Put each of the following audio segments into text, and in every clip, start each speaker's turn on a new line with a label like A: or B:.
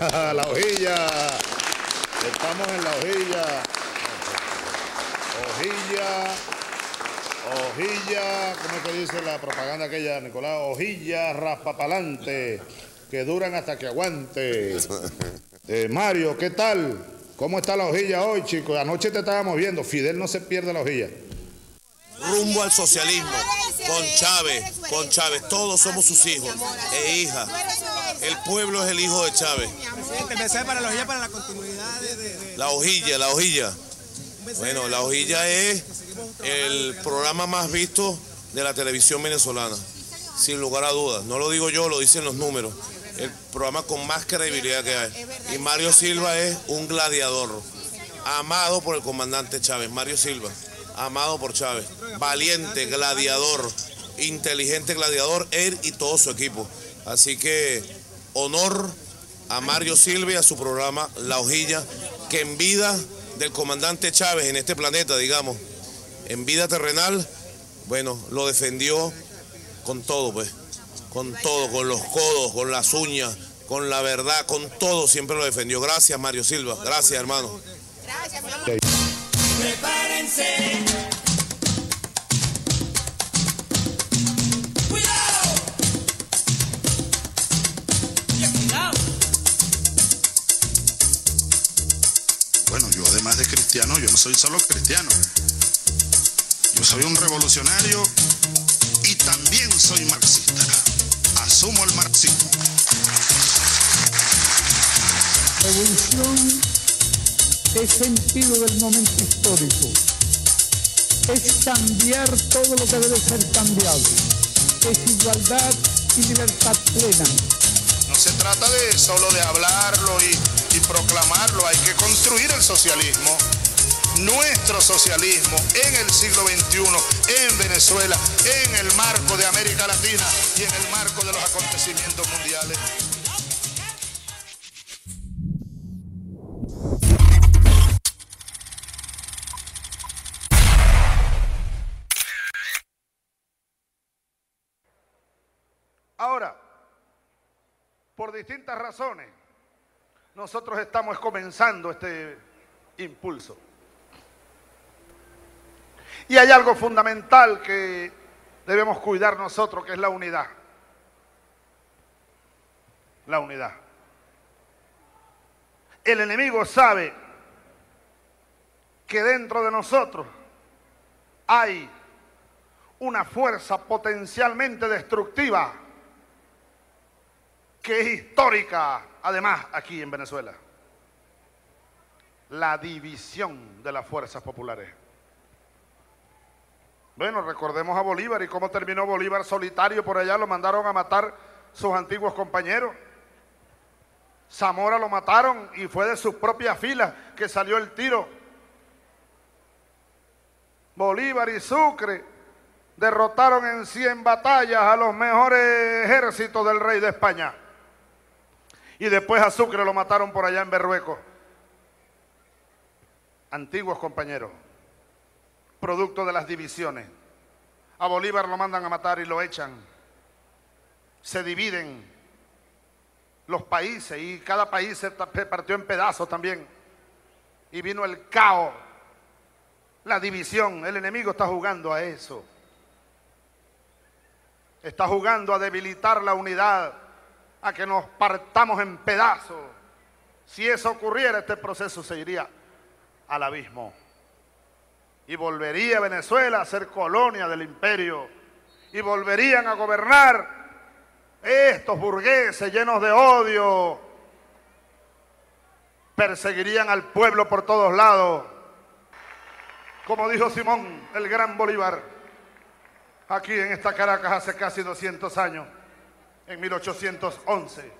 A: La hojilla. Estamos en la hojilla. Hojilla, ¿cómo te dice la propaganda aquella, Nicolás? Hojilla raspapalante, que duran hasta que aguante. Mario, ¿qué tal? ¿Cómo está la hojilla hoy, chicos? Anoche te estábamos viendo. Fidel no se pierde la hojilla.
B: Rumbo al socialismo, con Chávez, todos somos sus hijos e hijas. El pueblo es el hijo de Chávez.
C: Presidente, el mensaje para la hojilla, para la continuidad de...
B: La hojilla. Bueno, la hojilla es el programa más visto de la televisión venezolana, sin lugar a dudas. No lo digo yo, lo dicen los números. El programa con más credibilidad que hay. Y Mario Silva es un gladiador, amado por el comandante Chávez. Mario Silva, amado por Chávez. Valiente, gladiador, inteligente gladiador, él y todo su equipo. Así que honor a Mario Silva y a su programa La Hojilla, que en vida del comandante Chávez en este planeta, digamos, en vida terrenal, bueno, lo defendió con todo, pues, con todo, con los codos, con las uñas, con la verdad, con todo, siempre lo defendió. Gracias, Mario Silva, gracias, hermano.
D: Gracias, mi
A: amor.
D: Prepárense.
E: Bueno, yo además de cristiano, yo no soy solo cristiano. Yo soy un revolucionario y también soy marxista. Asumo el marxismo.
F: Revolución es sentido del momento histórico. Es cambiar todo lo que debe ser cambiado. Es igualdad y libertad plena.
E: No se trata de solo de hablarlo y proclamarlo, hay que construir el socialismo, nuestro socialismo en el siglo XXI, en Venezuela, en el marco de América Latina y en el marco de los acontecimientos mundiales.
A: Ahora, por distintas razones, nosotros estamos comenzando este impulso. Y hay algo fundamental que debemos cuidar nosotros, que es la unidad. La unidad. El enemigo sabe que dentro de nosotros hay una fuerza potencialmente destructiva que es histórica, además, aquí en Venezuela. La división de las fuerzas populares. Bueno, recordemos a Bolívar y cómo terminó Bolívar solitario por allá, lo mandaron a matar sus antiguos compañeros. Zamora lo mataron y fue de sus propias filas que salió el tiro. Bolívar y Sucre derrotaron en 100 batallas a los mejores ejércitos del rey de España. Y después a Sucre lo mataron por allá en Berruecos. Antiguos compañeros, producto de las divisiones. A Bolívar lo mandan a matar y lo echan. Se dividen los países y cada país se partió en pedazos también. Y vino el caos, la división. El enemigo está jugando a eso. Está jugando a debilitar la unidad, a que nos partamos en pedazos. Si eso ocurriera, este proceso se iría al abismo. Y volvería Venezuela a ser colonia del imperio. Y volverían a gobernar estos burgueses llenos de odio. Perseguirían al pueblo por todos lados. Como dijo Simón, el gran Bolívar, aquí en esta Caracas hace casi 200 años. En 1811,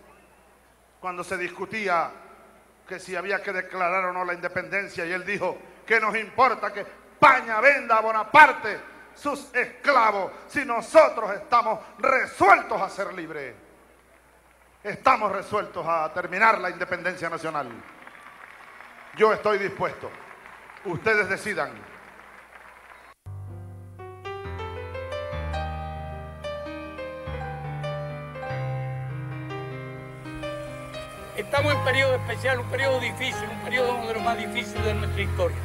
A: cuando se discutía que si había que declarar o no la independencia, y él dijo, ¿qué nos importa que España venda a Bonaparte sus esclavos si nosotros estamos resueltos a ser libres? Estamos resueltos a terminar la independencia nacional. Yo estoy dispuesto. Ustedes decidan.
G: Estamos en un periodo especial, un periodo difícil, un periodo uno de los más difíciles de nuestra historia.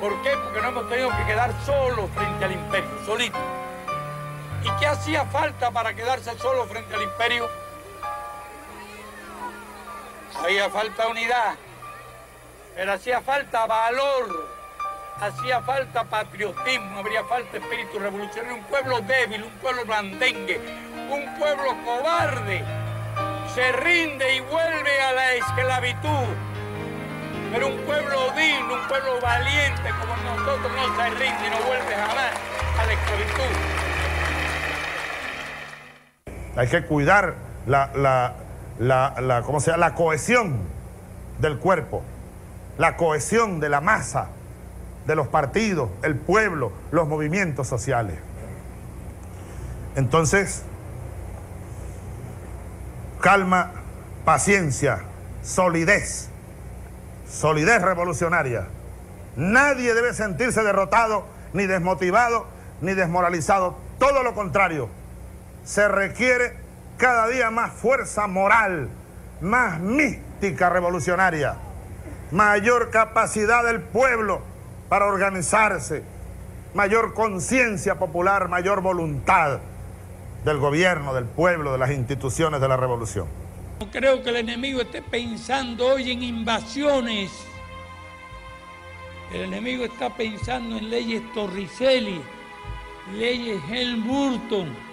G: ¿Por qué? Porque no hemos tenido que quedar solos frente al imperio, solitos. ¿Y qué hacía falta para quedarse solo frente al imperio? Había falta unidad, pero hacía falta valor, hacía falta patriotismo, habría falta espíritu revolucionario. Un pueblo débil, un pueblo blandengue, un pueblo cobarde, se rinde y vuelve a la esclavitud. Pero un pueblo digno, un pueblo valiente como nosotros no se rinde y no vuelve jamás a la esclavitud.
A: Hay que cuidar la cohesión del cuerpo, la cohesión de la masa, de los partidos, el pueblo, los movimientos sociales. Entonces, calma, paciencia, solidez revolucionaria. Nadie debe sentirse derrotado, ni desmotivado, ni desmoralizado. Todo lo contrario, se requiere cada día más fuerza moral, más mística revolucionaria, mayor capacidad del pueblo para organizarse, mayor conciencia popular, mayor voluntad del gobierno, del pueblo, de las instituciones de la revolución.
G: No creo que el enemigo esté pensando hoy en invasiones. El enemigo está pensando en leyes Torricelli, leyes Helmut-Burton,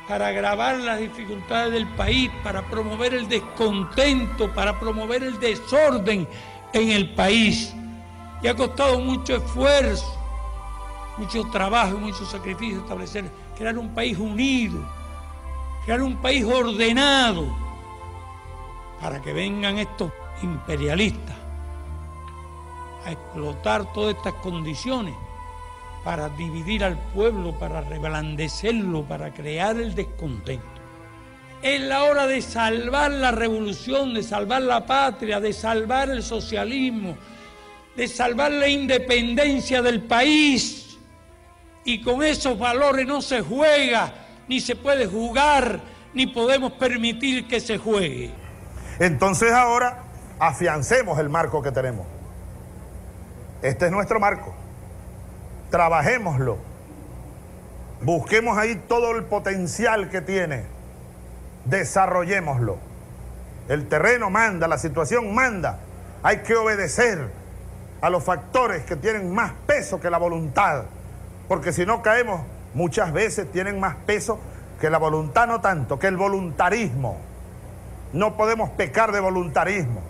G: para agravar las dificultades del país, para promover el descontento, para promover el desorden en el país. Y ha costado mucho esfuerzo, mucho trabajo y mucho sacrificio establecer, crear un país unido, crear un país ordenado, para que vengan estos imperialistas a explotar todas estas condiciones para dividir al pueblo, para reblandecerlo, para crear el descontento. Es la hora de salvar la revolución, de salvar la patria, de salvar el socialismo, de salvar la independencia del país. Y con esos valores no se juega, ni se puede jugar, ni podemos permitir que se juegue.
A: Entonces ahora afiancemos el marco que tenemos. Este es nuestro marco. Trabajémoslo. Busquemos ahí todo el potencial que tiene. Desarrollémoslo. El terreno manda, la situación manda. Hay que obedecer a los factores que tienen más peso que la voluntad. Porque si no caemos, muchas veces tienen más peso que la voluntad, no tanto, que el voluntarismo. No podemos pecar de voluntarismo.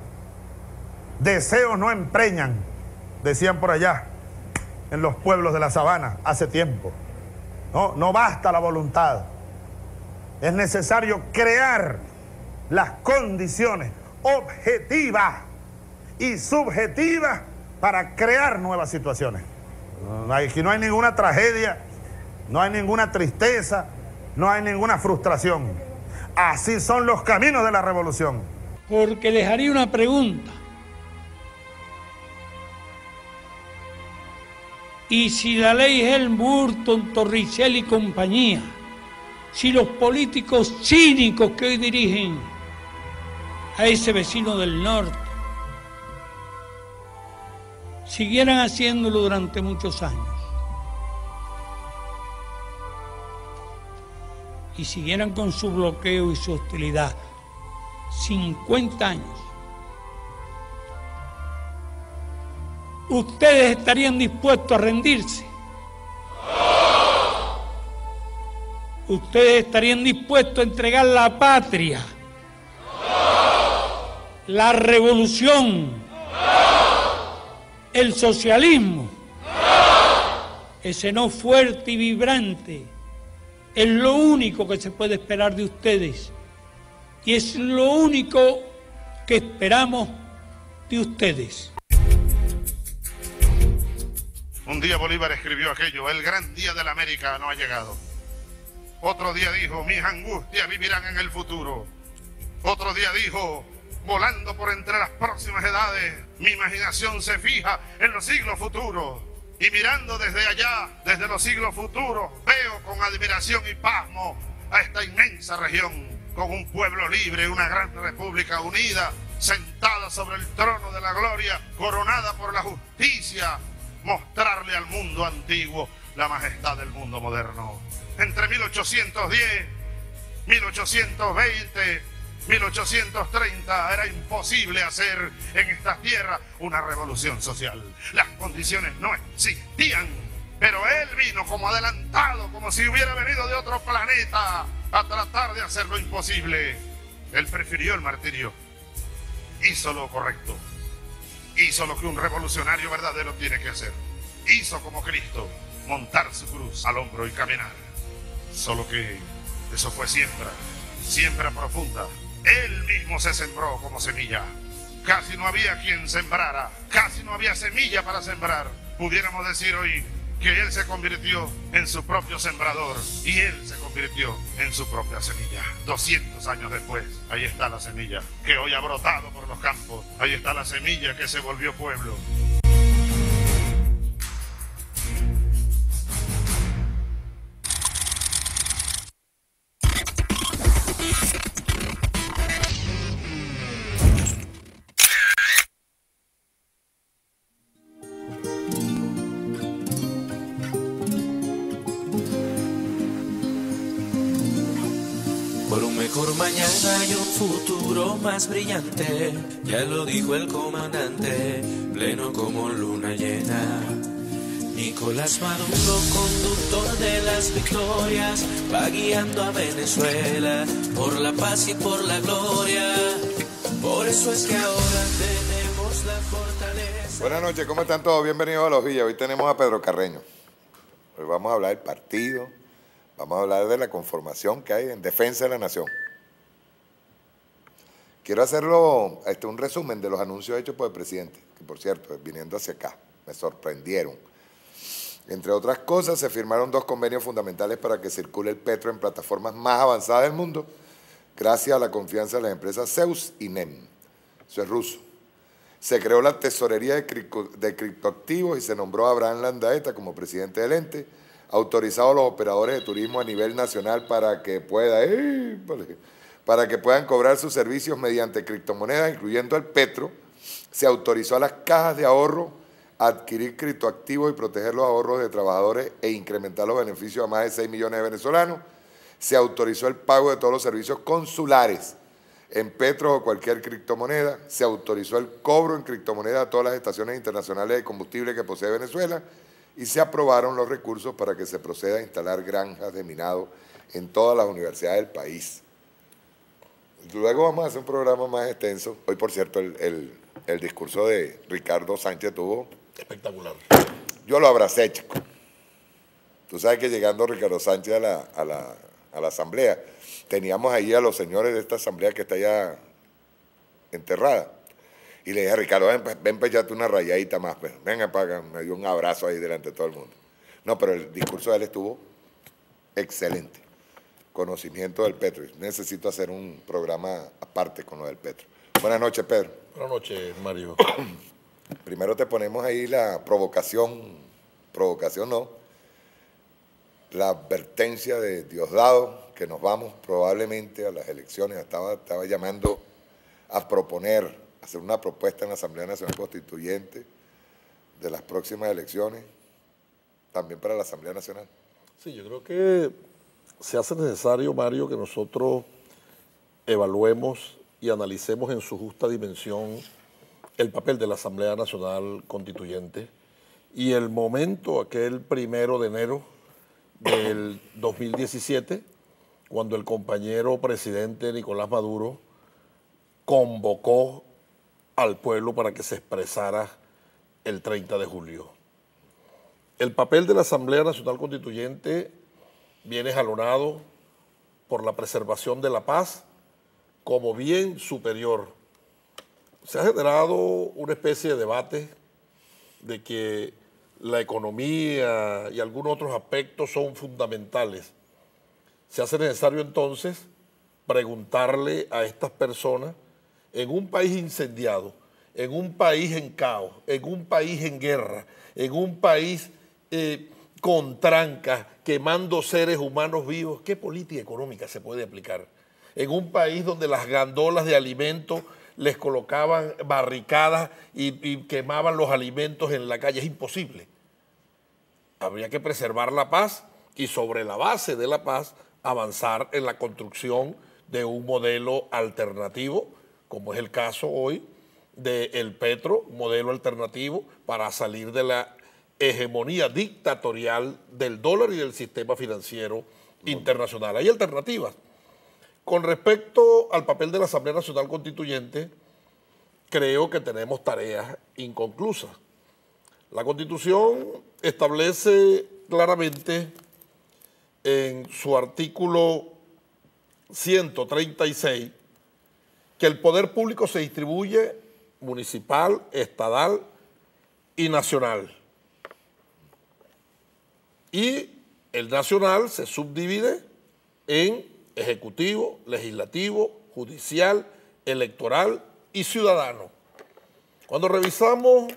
A: Deseos no empreñan, decían por allá, en los pueblos de la sabana, hace tiempo. No basta la voluntad. Es necesario crear las condiciones objetivas y subjetivas para crear nuevas situaciones. Aquí no hay ninguna tragedia, no hay ninguna tristeza, no hay ninguna frustración. Así son los caminos de la revolución.
G: Porque les haría una pregunta. Y si la ley Helmut-Burton, Torricelli y compañía, si los políticos cínicos que hoy dirigen a ese vecino del norte siguieran haciéndolo durante muchos años y siguieran con su bloqueo y su hostilidad 50 años, ¿ustedes estarían dispuestos a rendirse? ¿Ustedes estarían dispuestos a entregar la patria, la revolución, el socialismo? Ese no fuerte y vibrante es lo único que se puede esperar de ustedes y es lo único que esperamos de ustedes.
A: Un día Bolívar escribió aquello: el gran día de la América no ha llegado. Otro día dijo: mis angustias vivirán en el futuro. Otro día dijo: volando por entre las próximas edades, mi imaginación se fija en los siglos futuros. Y mirando desde allá, desde los siglos futuros, veo con admiración y pasmo a esta inmensa región. con un pueblo libre, una gran república unida, sentada sobre el trono de la gloria, coronada por la justicia, mostrarle al mundo antiguo la majestad del mundo moderno. Entre 1810, 1820, 1830 era imposible hacer en estas tierras una revolución social. Las condiciones no existían, pero él vino como adelantado, como si hubiera venido de otro planeta a tratar de hacer lo imposible. Él prefirió el martirio, hizo lo correcto, hizo lo que un revolucionario verdadero tiene que hacer. Hizo como Cristo, montar su cruz al hombro y caminar. Solo que eso fue siembra profunda. Él mismo se sembró como semilla. Casi no había quien sembrara, casi no había semilla para sembrar. Pudiéramos decir hoy que él se convirtió en su propio sembrador y él se convirtió en su propia semilla. 200 años después, ahí está la semilla que hoy ha brotado por los campos. Ahí está la semilla que se volvió pueblo.
H: Por un mejor mañana y un futuro más brillante, ya lo dijo el comandante, pleno como luna llena. Nicolás Maduro, conductor de las victorias, va guiando a Venezuela por la paz y por la gloria. Por eso es que ahora tenemos la fortaleza.
I: Buenas noches, ¿cómo están todos? Bienvenidos a Los Villas. Hoy tenemos a Pedro Carreño. Hoy vamos a hablar del partido. Vamos a hablar de la conformación que hay en defensa de la nación. Quiero hacerlo un resumen de los anuncios hechos por el presidente, que por cierto, viniendo hacia acá, me sorprendieron. Entre otras cosas, se firmaron 2 convenios fundamentales para que circule el petro en plataformas más avanzadas del mundo, gracias a la confianza de las empresas Zeus y NEM. Eso es ruso. Se creó la tesorería de criptoactivos y se nombró a Abraham Landaeta como presidente del ente, autorizado a los operadores de turismo a nivel nacional para que puedan cobrar sus servicios mediante criptomonedas, incluyendo el petro. Se autorizó a las cajas de ahorro a adquirir criptoactivos y proteger los ahorros de trabajadores e incrementar los beneficios a más de 6 millones de venezolanos. Se autorizó el pago de todos los servicios consulares en petro o cualquier criptomoneda. Se autorizó el cobro en criptomoneda a todas las estaciones internacionales de combustible que posee Venezuela. Y se aprobaron los recursos para que se proceda a instalar granjas de minado en todas las universidades del país. Luego vamos a hacer un programa más extenso. Hoy, por cierto, el discurso de Ricardo Sánchez estuvo
J: espectacular.
I: Yo lo abracé, chico. Tú sabes que llegando Ricardo Sánchez a la asamblea, teníamos ahí a los señores de esta asamblea que está allá enterrada. Y le dije a Ricardo, ven para echarte una rayadita más, pues. Venga para acá, me dio un abrazo ahí delante de todo el mundo. No, pero el discurso de él estuvo excelente. Conocimiento del petro. Necesito hacer un programa aparte con lo del petro. Buenas noches, Pedro.
J: Buenas noches, Mario.
I: Primero te ponemos ahí la provocación no, la advertencia de Diosdado, que nos vamos probablemente a las elecciones. Estaba llamando a proponer, hacer una propuesta en la Asamblea Nacional Constituyente de las próximas elecciones, también para la Asamblea Nacional.
J: Sí, yo creo que se hace necesario, Mario, que nosotros evaluemos y analicemos en su justa dimensión el papel de la Asamblea Nacional Constituyente y el momento, aquel 1 de enero del 2017, cuando el compañero presidente Nicolás Maduro convocó al pueblo para que se expresara el 30 de julio. El papel de la Asamblea Nacional Constituyente viene jalonado por la preservación de la paz como bien superior. Se ha generado una especie de debate de que la economía y algunos otros aspectos son fundamentales. Se hace necesario entonces preguntarle a estas personas, en un país incendiado, en un país en caos, en un país en guerra, en un país con trancas, quemando seres humanos vivos, ¿qué política económica se puede aplicar? en un país donde las gandolas de alimentos les colocaban barricadas y quemaban los alimentos en la calle. Es imposible. Habría que preservar la paz y sobre la base de la paz avanzar en la construcción de un modelo alternativo, como es el caso hoy del Petro, modelo alternativo para salir de la hegemonía dictatorial del dólar y del sistema financiero internacional. Hay alternativas. Con respecto al papel de la Asamblea Nacional Constituyente, creo que tenemos tareas inconclusas. La Constitución establece claramente en su artículo 136 que el poder público se distribuye municipal, estatal y nacional. Y el nacional se subdivide en ejecutivo, legislativo, judicial, electoral y ciudadano. Cuando revisamos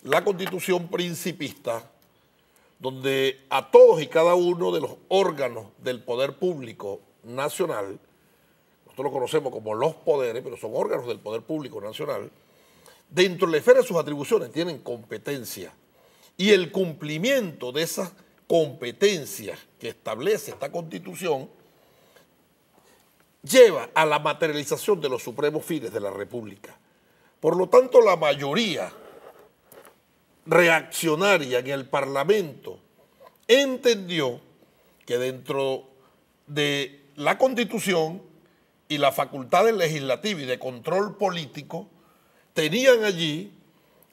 J: la Constitución principista, donde a todos y cada uno de los órganos del poder público nacional, nosotros lo conocemos como los poderes, pero son órganos del poder público nacional, dentro de la esfera de sus atribuciones tienen competencia, y el cumplimiento de esas competencias que establece esta Constitución lleva a la materialización de los supremos fines de la República. Por lo tanto, la mayoría reaccionaria en el Parlamento entendió que dentro de la Constitución y las facultades legislativas y de control político tenían allí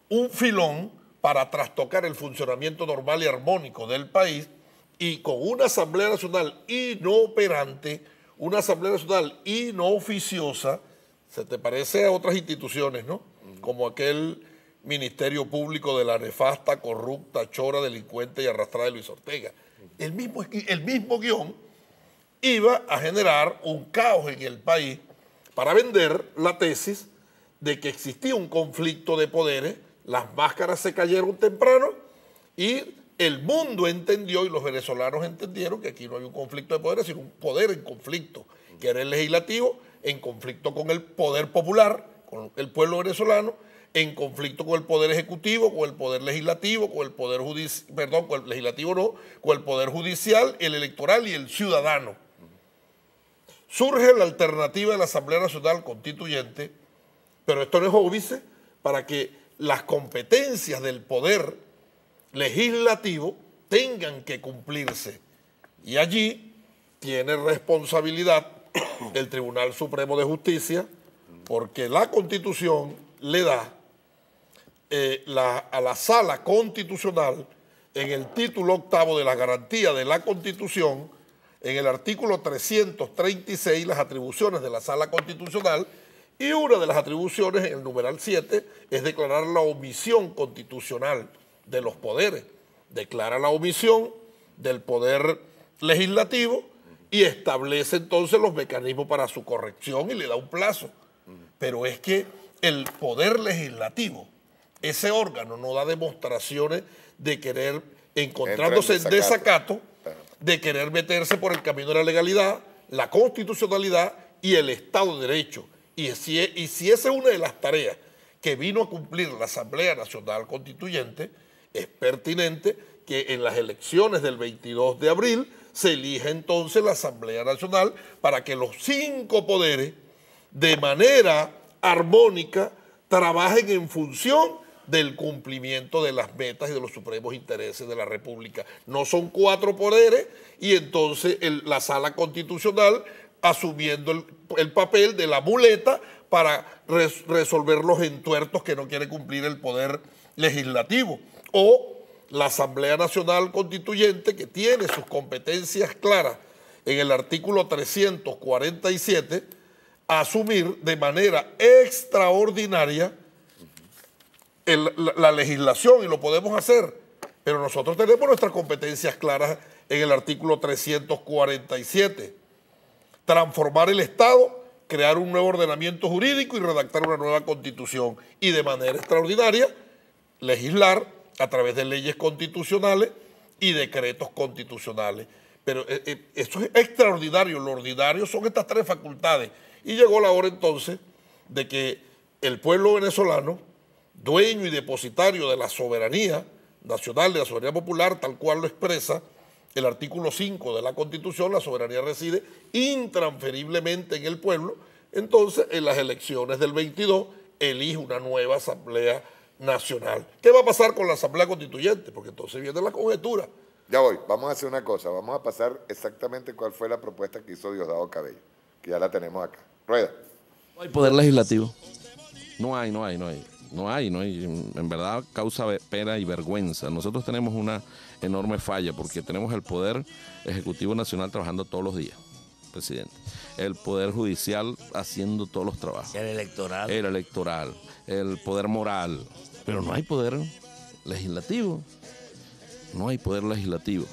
J: un filón para trastocar el funcionamiento normal y armónico del país, y con una Asamblea Nacional inoperante, una Asamblea Nacional inoficiosa, se te parece a otras instituciones, ¿no? Como aquel Ministerio Público de la nefasta, corrupta, chora, delincuente y arrastrada de Luis Ortega. El mismo guión iba a generar un caos en el país para vender la tesis de que existía un conflicto de poderes, las máscaras se cayeron temprano y el mundo entendió y los venezolanos entendieron que aquí no hay un conflicto de poderes, sino un poder en conflicto, que era el legislativo en conflicto con el poder popular, con el pueblo venezolano, en conflicto con el poder ejecutivo, con el poder legislativo, con el poder judicial, perdón, con el legislativo no, con el poder judicial, el electoral y el ciudadano. Surge la alternativa de la Asamblea Nacional Constituyente, pero esto no es óbice para que las competencias del poder legislativo tengan que cumplirse. Y allí tiene responsabilidad el Tribunal Supremo de Justicia, porque la Constitución le da a la Sala Constitucional, en el título 8 de la garantía de la Constitución, en el artículo 336, las atribuciones de la Sala Constitucional, y una de las atribuciones, en el numeral 7, es declarar la omisión constitucional de los poderes. Declara la omisión del poder legislativo y establece entonces los mecanismos para su corrección y le da un plazo. Pero es que el poder legislativo, ese órgano, no da demostraciones de querer, encontrándose en desacato, de querer meterse por el camino de la legalidad, la constitucionalidad y el Estado de Derecho. Y si esa es una de las tareas que vino a cumplir la Asamblea Nacional Constituyente, es pertinente que en las elecciones del 22 de abril se elija entonces la Asamblea Nacional para que los 5 poderes de manera armónica trabajen en función del cumplimiento de las metas y de los supremos intereses de la República. No son 4 poderes y entonces la Sala Constitucional asumiendo el papel de la muleta para resolver los entuertos que no quiere cumplir el poder legislativo. O la Asamblea Nacional Constituyente, que tiene sus competencias claras en el artículo 347, asumir de manera extraordinaria la legislación, y lo podemos hacer, pero nosotros tenemos nuestras competencias claras en el artículo 347. Transformar el Estado, crear un nuevo ordenamiento jurídico y redactar una nueva Constitución. Y de manera extraordinaria, legislar a través de leyes constitucionales y decretos constitucionales. Pero esto es extraordinario. Lo ordinario son estas tres facultades. Y llegó la hora entonces de que el pueblo venezolano, dueño y depositario de la soberanía nacional, de la soberanía popular, tal cual lo expresa el artículo 5 de la Constitución, la soberanía reside intransferiblemente en el pueblo. Entonces, en las elecciones del 22, elige una nueva Asamblea Nacional. ¿Qué va a pasar con la Asamblea Constituyente? Porque entonces viene la conjetura.
I: Ya voy, vamos a hacer una cosa, vamos a pasar exactamente cuál fue la propuesta que hizo Diosdado Cabello, que ya la tenemos acá. Rueda.
K: No hay poder legislativo. No hay. En verdad causa pena y vergüenza. Nosotros tenemos una enorme falla porque tenemos el Poder Ejecutivo Nacional trabajando todos los días, presidente. El Poder Judicial haciendo todos los trabajos.
L: El electoral.
K: El electoral. El poder moral. Pero no hay poder legislativo. No hay poder legislativo.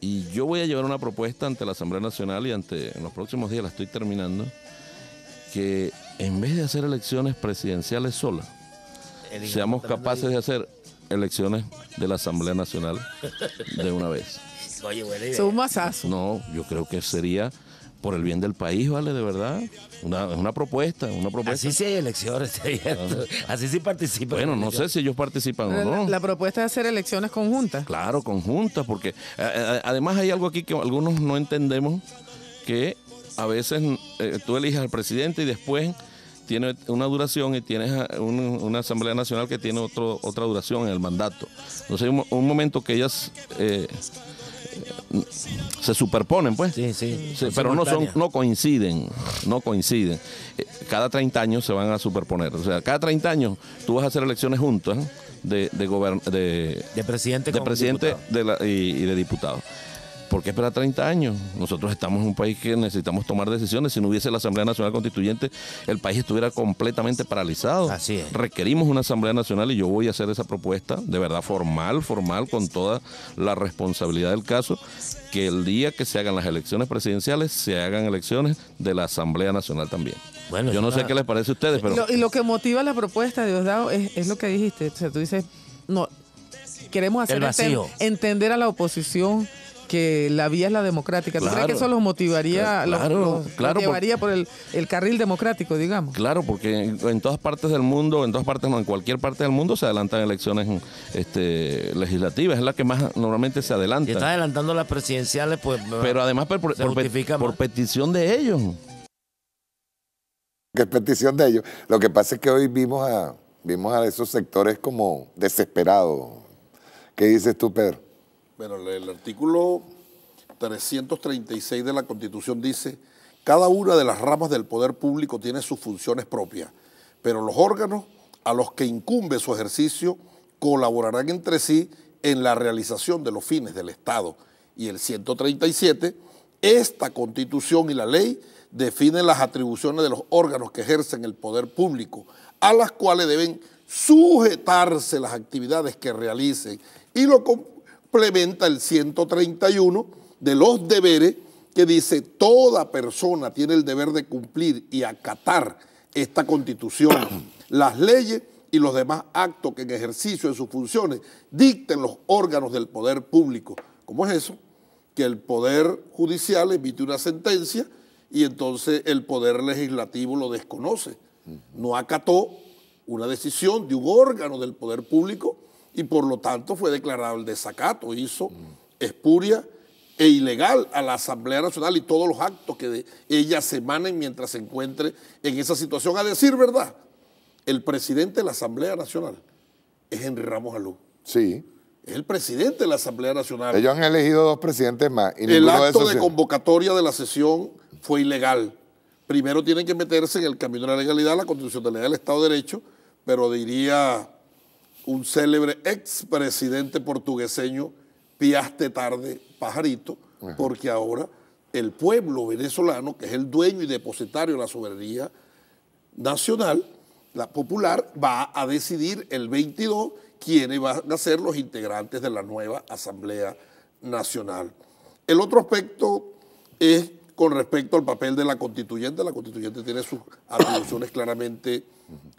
K: Y yo voy a llevar una propuesta ante la Asamblea Nacional y en los próximos días la estoy terminando, que en vez de hacer elecciones presidenciales solas, seamos capaces de hacer elecciones de la Asamblea Nacional de una vez.
L: Oye, buena idea.
M: Es un masazo.
K: No, yo creo que sería por el bien del país, ¿vale? De verdad. Una propuesta.
L: Así sí hay elecciones, así sí participan.
K: Bueno, no sé si ellos participan o no.
M: La propuesta es hacer elecciones conjuntas.
K: Claro, conjuntas, porque además hay algo aquí que algunos no entendemos, que a veces tú eliges al presidente y después tiene una duración y tienes una Asamblea Nacional que tiene otra duración en el mandato. Entonces hay un momento que ellas se superponen, pues.
L: Sí,
K: pero no coinciden. Cada 30 años se van a superponer. O sea, cada 30 años tú vas a hacer elecciones juntas de
L: presidente
K: y de diputados. ¿Por qué esperar 30 años? Nosotros estamos en un país que necesitamos tomar decisiones. Si no hubiese la Asamblea Nacional Constituyente, el país estuviera completamente paralizado.
L: Así es.
K: Requerimos una Asamblea Nacional y yo voy a hacer esa propuesta, de verdad formal, con toda la responsabilidad del caso, que el día que se hagan las elecciones presidenciales, se hagan elecciones de la Asamblea Nacional también.
L: Bueno,
K: yo no sé qué les parece a ustedes, pero...
M: Y lo que motiva la propuesta de Diosdado es lo que dijiste. O sea, tú dices, no, queremos hacer entender a la oposición que la vía es la democrática. ¿Tú crees que eso los motivaría, los llevaría por el carril democrático, digamos?
K: Claro, porque en todas partes del mundo, en cualquier parte del mundo se adelantan elecciones legislativas, es la que más normalmente se adelanta.
L: Si está adelantando las presidenciales, pues...
K: Pero además por petición de ellos.
I: Que es petición de ellos. Lo que pasa es que hoy vimos a esos sectores como desesperados. ¿Qué dices tú, Pedro?
J: Bueno, el artículo 336 de la Constitución dice: cada una de las ramas del poder público tiene sus funciones propias, pero los órganos a los que incumbe su ejercicio colaborarán entre sí en la realización de los fines del Estado. Y el 137, esta Constitución y la ley definen las atribuciones de los órganos que ejercen el poder público, a las cuales deben sujetarse las actividades que realicen, y lo complementa el 131 de los deberes, que dice: toda persona tiene el deber de cumplir y acatar esta Constitución, las leyes y los demás actos que en ejercicio de sus funciones dicten los órganos del poder público. ¿Cómo es eso? Que el Poder Judicial emite una sentencia y entonces el Poder Legislativo lo desconoce. No acató una decisión de un órgano del poder público y por lo tanto fue declarado el desacato, hizo espuria e ilegal a la Asamblea Nacional y todos los actos que de ella se emanen mientras se encuentre en esa situación. A decir verdad, el presidente de la Asamblea Nacional es Henry Ramos Alú.
I: Sí.
J: Es el presidente de la Asamblea Nacional.
I: Ellos han elegido 2 presidentes más. Y
J: el acto de convocatoria de la sesión fue ilegal. Primero tienen que meterse en el camino de la legalidad, la constitucionalidad del Estado de Derecho, pero diría un célebre expresidente portugueseño: piaste tarde, pajarito, porque ahora el pueblo venezolano, que es el dueño y depositario de la soberanía nacional, la popular, va a decidir el 22 quiénes van a ser los integrantes de la nueva Asamblea Nacional. El otro aspecto es con respecto al papel de la constituyente. La constituyente tiene sus atribuciones claramente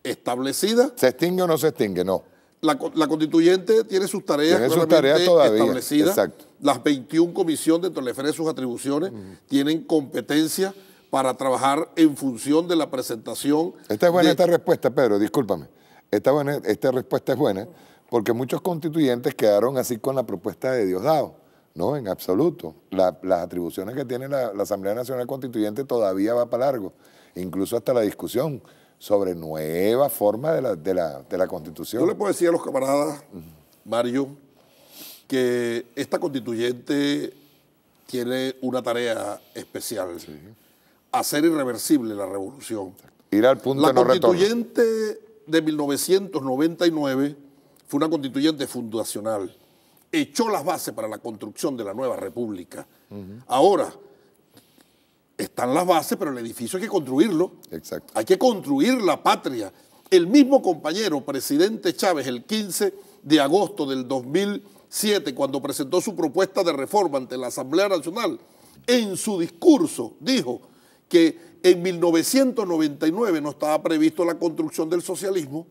J: establecidas.
I: ¿Se extingue o no se extingue? No.
J: La constituyente tiene sus tareas,
I: todavía
J: establecidas.
I: Exacto.
J: Las 21 comisiones, dentro de las sus atribuciones, tienen competencia para trabajar en función de la presentación.
I: Esta es buena esta respuesta, Pedro, discúlpame. Esta respuesta es buena porque muchos constituyentes quedaron así con la propuesta de Diosdado. No, en absoluto. Las atribuciones que tiene la Asamblea Nacional Constituyente todavía va para largo. Incluso hasta la discusión sobre nueva forma de la Constitución.
J: Yo le puedo decir a los camaradas, Mario, que esta constituyente tiene una tarea especial. Hacer irreversible la revolución.
I: Ir al punto de no retorno.
J: La constituyente de 1999 fue una constituyente fundacional. Echó las bases para la construcción de la nueva república. Ahora, están las bases, pero el edificio hay que construirlo.
I: Exacto.
J: Hay que construir la patria. El mismo compañero, presidente Chávez, el 15 de agosto del 2007, cuando presentó su propuesta de reforma ante la Asamblea Nacional, en su discurso dijo que en 1999 no estaba previsto la construcción del socialismo.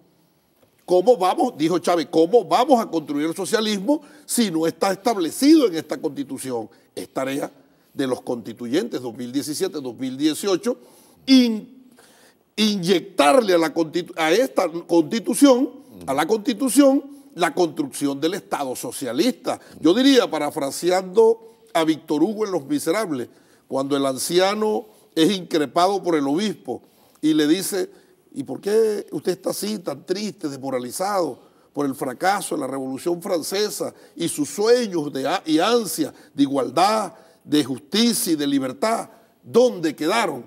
J: ¿Cómo vamos, dijo Chávez, cómo vamos a construir el socialismo si no está establecido en esta Constitución? Es tarea de los constituyentes 2017-2018 inyectarle a esta Constitución, la construcción del Estado socialista. Yo diría, parafraseando a Víctor Hugo en Los Miserables, cuando el anciano es increpado por el obispo y le dice: ¿y por qué usted está así, tan triste, desmoralizado por el fracaso de la Revolución Francesa y sus sueños y ansias de igualdad, de justicia y de libertad? ¿Dónde quedaron?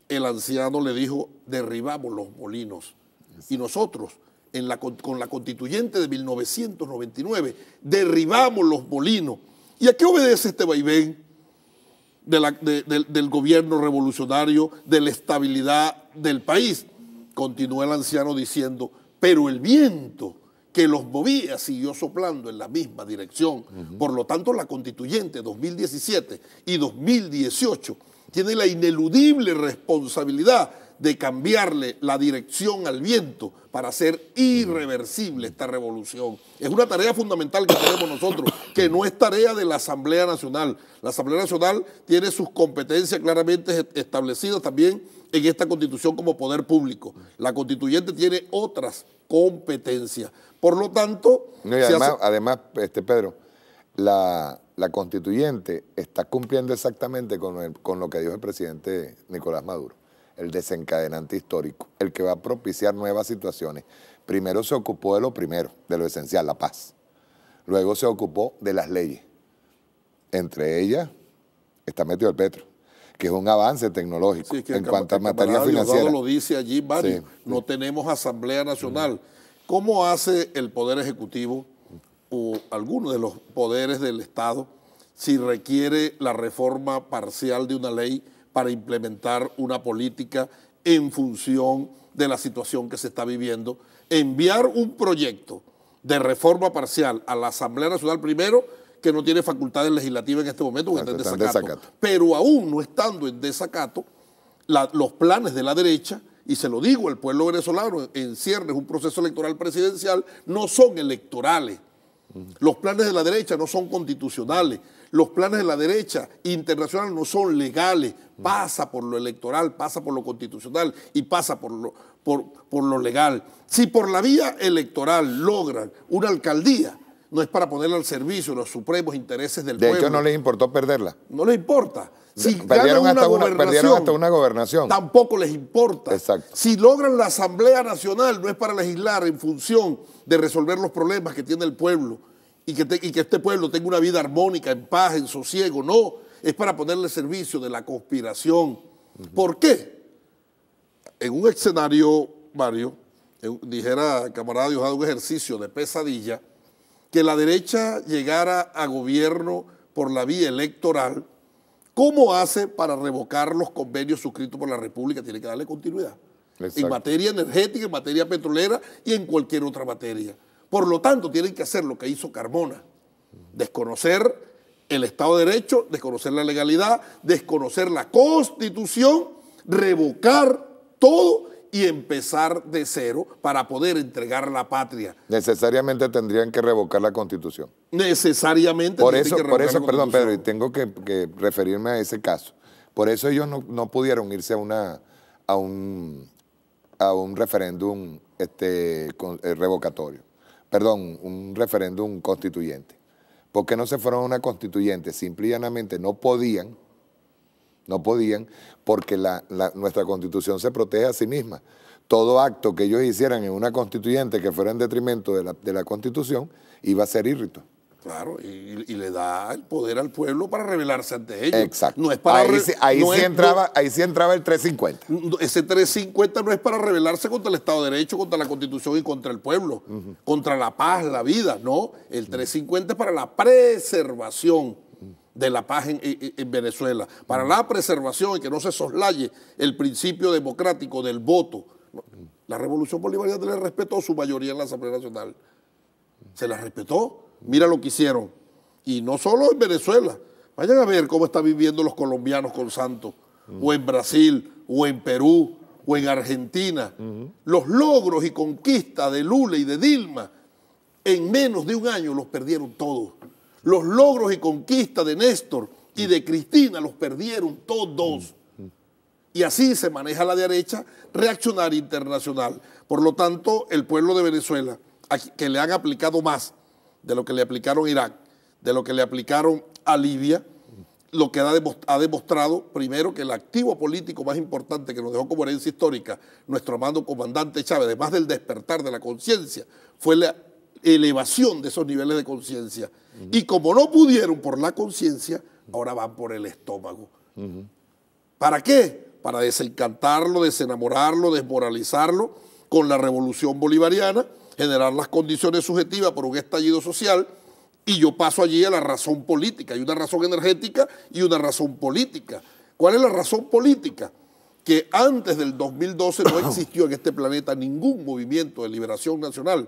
J: El anciano le dijo: derribamos los molinos. Y nosotros, con la constituyente de 1999, derribamos los molinos. ¿Y a qué obedece este vaivén del gobierno revolucionario, de la estabilidad del país? Continúa el anciano diciendo: pero el viento que los movía siguió soplando en la misma dirección. Por lo tanto, la constituyente 2017 y 2018 tiene la ineludible responsabilidad de cambiarle la dirección al viento para hacer irreversible esta revolución. Es una tarea fundamental que tenemos nosotros, que no es tarea de la Asamblea Nacional. La Asamblea Nacional tiene sus competencias claramente establecidas también en esta Constitución como poder público. La constituyente tiene otras competencias. Por lo tanto...
I: No, y además, Pedro, la constituyente está cumpliendo exactamente con lo que dijo el presidente Nicolás Maduro, el desencadenante histórico, el que va a propiciar nuevas situaciones. Primero se ocupó de lo primero, de lo esencial, la paz. Luego se ocupó de las leyes. Entre ellas está metido el petro, que es un avance tecnológico en cuanto a materia financiera.
J: Lo dice allí, Mario,
I: sí.
J: No tenemos Asamblea Nacional. ¿Cómo hace el Poder Ejecutivo o alguno de los poderes del Estado si requiere la reforma parcial de una ley para implementar una política en función de la situación que se está viviendo? Enviar un proyecto de reforma parcial a la Asamblea Nacional primero, que no tiene facultades legislativas en este momento, porque está en desacato. Pero aún no estando en desacato, los planes de la derecha, y se lo digo, el pueblo venezolano en ciernes un proceso electoral presidencial, no son electorales. Los planes de la derecha no son constitucionales. Los planes de la derecha internacional no son legales. Pasa por lo electoral, pasa por lo constitucional y pasa por lo legal. Si por la vía electoral logran una alcaldía, no es para ponerla al servicio de los supremos intereses del pueblo.
I: De hecho, no les importó perderla.
J: No les importa. Si
I: perdieron hasta una gobernación.
J: Tampoco les importa.
I: Exacto.
J: Si logran la Asamblea Nacional, no es para legislar en función de resolver los problemas que tiene el pueblo y que este pueblo tenga una vida armónica, en paz, en sosiego. No, es para ponerle al servicio de la conspiración. ¿Por qué? En un escenario, Mario, dijera el camarada Diosdado, un ejercicio de pesadilla, que la derecha llegara a gobierno por la vía electoral, ¿cómo hace para revocar los convenios suscritos por la República? Tiene que darle continuidad. Exacto. En materia energética, en materia petrolera y en cualquier otra materia. Por lo tanto, tienen que hacer lo que hizo Carmona, desconocer el Estado de Derecho, desconocer la legalidad, desconocer la Constitución, revocar todo y empezar de cero para poder entregar la patria.
I: Necesariamente tendrían que revocar la Constitución.
J: Necesariamente.
I: Por eso, perdón, Pedro, y tengo que referirme a ese caso. Por eso ellos no pudieron irse a un referéndum revocatorio. Perdón, un referéndum constituyente. ¿Por qué no se fueron a una constituyente? Simple y llanamente no podían, porque nuestra Constitución se protege a sí misma. Todo acto que ellos hicieran en una constituyente que fuera en detrimento de la Constitución iba a ser írrito.
J: Claro, y le da el poder al pueblo para rebelarse ante ellos.
I: Exacto.
J: No es para
I: ahí sí entraba el 350.
J: Ese 350 no es para rebelarse contra el Estado de Derecho, contra la Constitución y contra el pueblo, contra la paz, la vida. No, el 350 es para la preservación de la paz en Venezuela, para la preservación y que no se soslaye el principio democrático del voto. La Revolución Bolivariana le respetó a su mayoría en la Asamblea Nacional. Se la respetó. Mira lo que hicieron. Y no solo en Venezuela. Vayan a ver cómo están viviendo los colombianos con Santos, o en Brasil, o en Perú, o en Argentina. Los logros y conquistas de Lula y de Dilma en menos de un año los perdieron todos. Los logros y conquistas de Néstor y de Cristina los perdieron todos. Y así se maneja la derecha reaccionaria internacional. Por lo tanto, el pueblo de Venezuela, que le han aplicado más de lo que le aplicaron a Irak, de lo que le aplicaron a Libia, lo que ha demostrado, primero, que el activo político más importante que nos dejó como herencia histórica nuestro amado comandante Chávez, además del despertar de la conciencia, fue la elevación de esos niveles de conciencia. Y como no pudieron por la conciencia, ahora van por el estómago. ¿Para qué? Para desencantarlo, desenamorarlo, desmoralizarlo con la revolución bolivariana, generar las condiciones subjetivas por un estallido social, y yo paso allí a la razón política. Hay una razón energética y una razón política. ¿Cuál es la razón política? Que antes del 2012 no existió en este planeta ningún movimiento de liberación nacional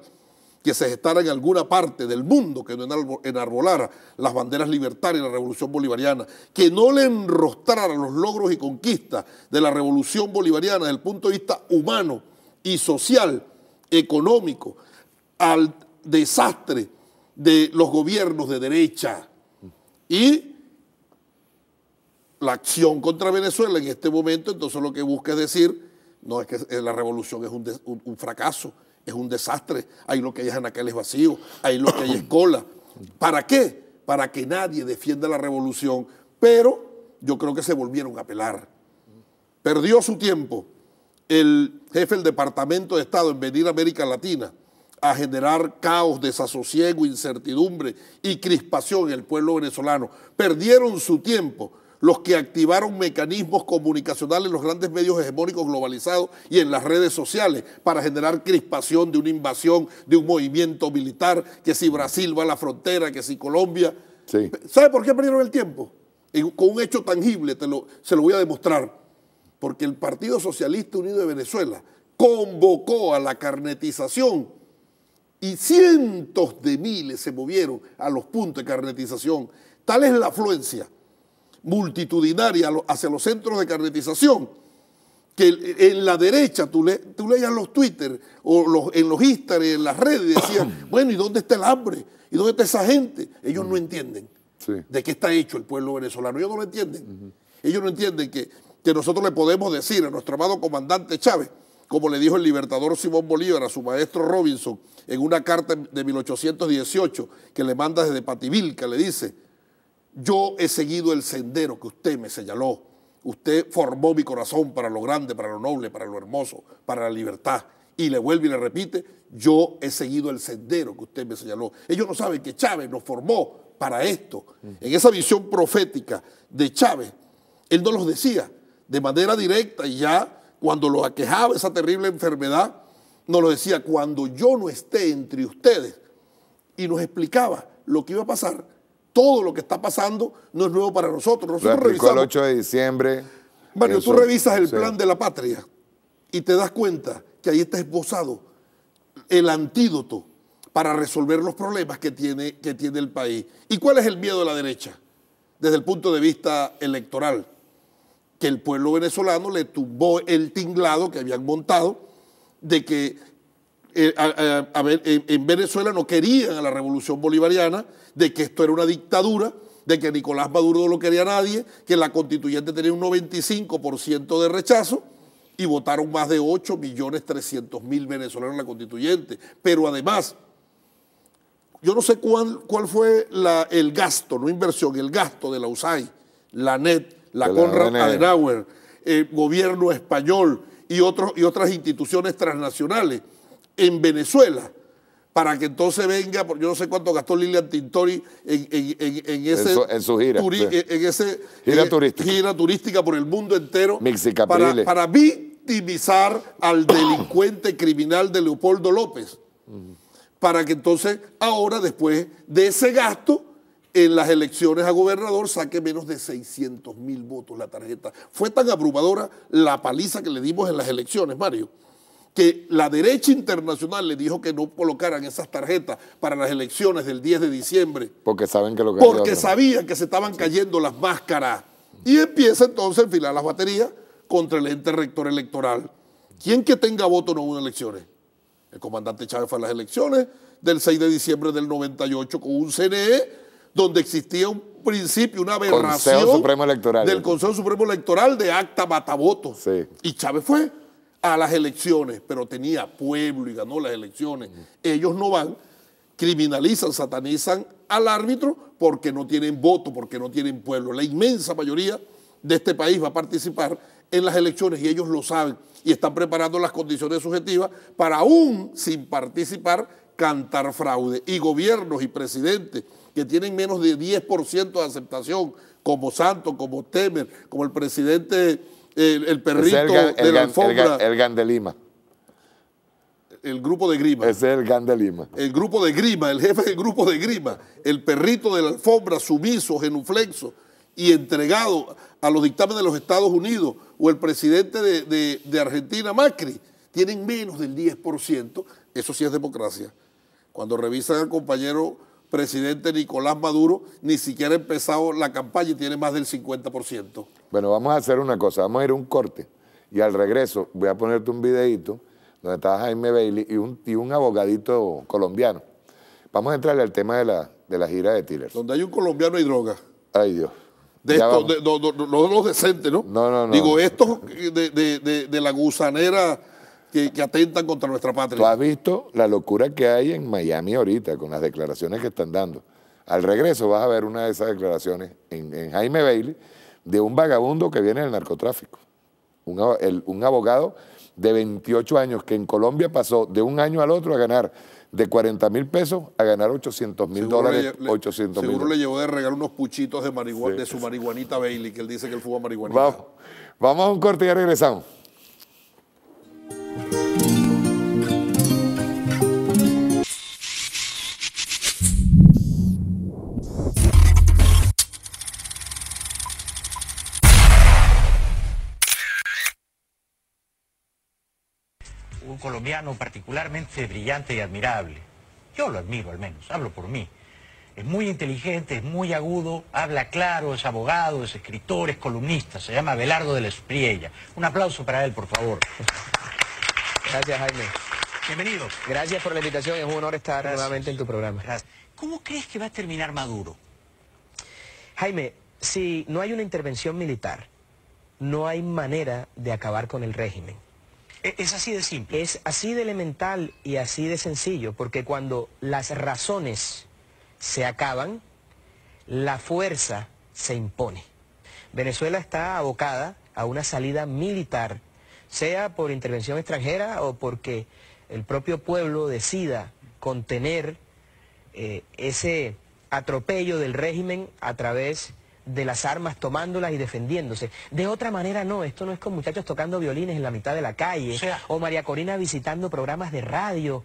J: que se gestara en alguna parte del mundo que no enarbolara las banderas libertarias de la revolución bolivariana, que no le enrostrara los logros y conquistas de la revolución bolivariana desde el punto de vista humano y social, económico, al desastre de los gobiernos de derecha. Y la acción contra Venezuela en este momento, entonces lo que busca es decir, no es que la revolución es un fracaso, es un desastre, ahí lo que hay es anaqueles vacíos, ahí lo que hay es cola. ¿Para qué? Para que nadie defienda la revolución, pero yo creo que se volvieron a pelar. Perdió su tiempo el jefe del Departamento de Estado en venir a América Latina a generar caos, desasosiego, incertidumbre y crispación en el pueblo venezolano. Perdieron su tiempo los que activaron mecanismos comunicacionales en los grandes medios hegemónicos globalizados y en las redes sociales para generar crispación de una invasión, de un movimiento militar, que si Brasil va a la frontera, que si Colombia. Sí. ¿Sabe por qué perdieron el tiempo? Con un hecho tangible, se lo voy a demostrar. Porque el Partido Socialista Unido de Venezuela convocó a la carnetización y cientos de miles se movieron a los puntos de carnetización. Tal es la afluencia multitudinaria hacia los centros de carnetización que en la derecha tú leías los Twitter o en los Instagram, en las redes, y decían, bueno, ¿y dónde está el hambre? ¿Y dónde está esa gente? Ellos no entienden de qué está hecho el pueblo venezolano. Ellos no lo entienden. Ellos no entienden que nosotros le podemos decir a nuestro amado comandante Chávez, como le dijo el libertador Simón Bolívar a su maestro Robinson en una carta de 1818 que le manda desde Pativilca, le dice: yo he seguido el sendero que usted me señaló. Usted formó mi corazón para lo grande, para lo noble, para lo hermoso, para la libertad. Y le vuelve y le repite: yo he seguido el sendero que usted me señaló. Ellos no saben que Chávez nos formó para esto. En esa visión profética de Chávez, él no los decía de manera directa, y ya cuando lo aquejaba esa terrible enfermedad, nos lo decía: cuando yo no esté entre ustedes, y nos explicaba lo que iba a pasar. Todo lo que está pasando no es nuevo para nosotros. Nosotros
I: lo explicó el 8 de diciembre.
J: Mario, tú revisas el plan de la patria y te das cuenta que ahí está esbozado el antídoto para resolver los problemas que tiene el país. ¿Y cuál es el miedo de la derecha desde el punto de vista electoral? que el pueblo venezolano le tumbó el tinglado que habían montado de que en Venezuela no querían a la revolución bolivariana, de que esto era una dictadura, de que Nicolás Maduro no lo quería nadie, que la constituyente tenía un 95% de rechazo y votaron más de 8.300.000 venezolanos en la constituyente. Pero además, yo no sé cuál fue el gasto, no inversión, el gasto de la USAID, la NED, la Konrad Adenauer, el gobierno español y otras instituciones transnacionales en Venezuela, para que entonces venga, yo no sé cuánto gastó Lilian Tintori en su gira, gira turística por el mundo entero para victimizar al delincuente criminal de Leopoldo López, para que entonces ahora, después de ese gasto, en las elecciones a gobernador saque menos de 600.000 votos la tarjeta. Fue tan abrumadora la paliza que le dimos en las elecciones, Mario, que la derecha internacional le dijo que no colocaran esas tarjetas para las elecciones del 10 de diciembre.
I: Porque saben que
J: sabían que se estaban cayendo las máscaras. Y empieza entonces a enfilar las baterías contra el ente rector electoral. ¿Quién que tenga voto no hubo en elecciones? El comandante Chávez fue a las elecciones del 6 de diciembre del 98 con un CNE donde existía un principio, una aberración del Consejo Supremo Electoral de acta matavotos. Sí. Y Chávez fue a las elecciones, pero tenía pueblo y ganó las elecciones. Ellos no van, criminalizan, satanizan al árbitro porque no tienen voto, porque no tienen pueblo. La inmensa mayoría de este país va a participar en las elecciones y ellos lo saben y están preparando las condiciones subjetivas para, aún sin participar, cantar fraude. Y gobiernos y presidentes que tienen menos de 10% de aceptación, como Santos, como Temer, como el presidente, el perrito de la alfombra.
I: El GAN de Lima.
J: El grupo de Grima.
I: Ese es el GAN de Lima.
J: El grupo de Grima, el jefe del grupo de Grima, el perrito de la alfombra, sumiso, genuflexo y entregado a los dictámenes de los Estados Unidos, o el presidente de Argentina, Macri, tienen menos del 10%. Eso sí es democracia. Cuando revisan al compañero presidente Nicolás Maduro, ni siquiera ha empezado la campaña y tiene más del 50%.
I: Bueno, vamos a hacer una cosa, vamos a ir a un corte y al regreso voy a ponerte un videíto donde está Jaime Bailey y un abogadito colombiano. Vamos a entrarle al tema de la gira de Tillerson.
J: Donde hay un colombiano y droga.
I: Ay, Dios.
J: No los decentes, ¿no?
I: No.
J: Digo, estos de la gusanera que atentan contra nuestra patria.
I: Tú has visto la locura que hay en Miami ahorita con las declaraciones que están dando. Al regreso vas a ver una de esas declaraciones en Jaime Bailey de un vagabundo que viene del narcotráfico. Un abogado de 28 años que en Colombia pasó de un año al otro a ganar de 40.000 pesos a ganar $800.000.
J: Seguro le llevó de regalar unos puchitos de marihuana, de su marihuanita Bailey, que él dice que él fuma marihuanita.
I: Vamos a un corte y ya regresamos.
N: Un colombiano particularmente brillante y admirable. Yo lo admiro al menos, hablo por mí. Es muy inteligente, es muy agudo, habla claro, es abogado, es escritor, es columnista. Se llama Abelardo de la Espriella. Un aplauso para él, por favor.
O: Gracias, Jaime.
N: Bienvenido.
O: Gracias por la invitación, es un honor estar nuevamente en tu programa.
N: Gracias. ¿Cómo crees que va a terminar Maduro?
O: Jaime, si no hay una intervención militar, no hay manera de acabar con el régimen.
N: Es así de simple.
O: Es así de elemental y así de sencillo, porque cuando las razones se acaban, la fuerza se impone. Venezuela está abocada a una salida militar, sea por intervención extranjera o porque el propio pueblo decida contener ese atropello del régimen a través de las armas, tomándolas y defendiéndose. De otra manera no, esto no es con muchachos tocando violines en la mitad de la calle, o María Corina visitando programas de radio,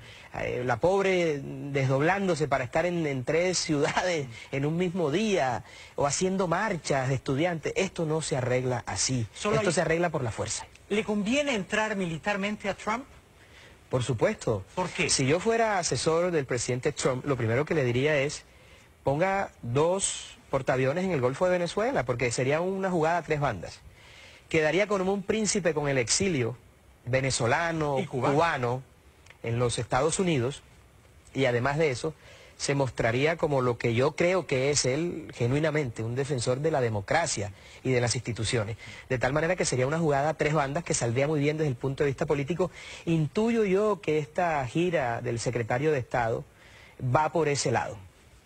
O: la pobre desdoblándose para estar en 3 ciudades en un mismo día, o haciendo marchas de estudiantes. Esto no se arregla así, esto se arregla por la fuerza.
N: ¿Le conviene entrar militarmente a Trump?
O: Por supuesto.
N: ¿Por qué?
O: Si yo fuera asesor del presidente Trump, lo primero que le diría es, ponga 2 portaaviones en el Golfo de Venezuela, porque sería una jugada a 3 bandas. quedaría como un príncipe con el exilio venezolano, cubano en los Estados Unidos, y además de eso, se mostraría como lo que yo creo que es él genuinamente, un defensor de la democracia y de las instituciones. De tal manera que sería una jugada a tres bandas que saldría muy bien desde el punto de vista político. Intuyo yo que esta gira del secretario de Estado va por ese lado.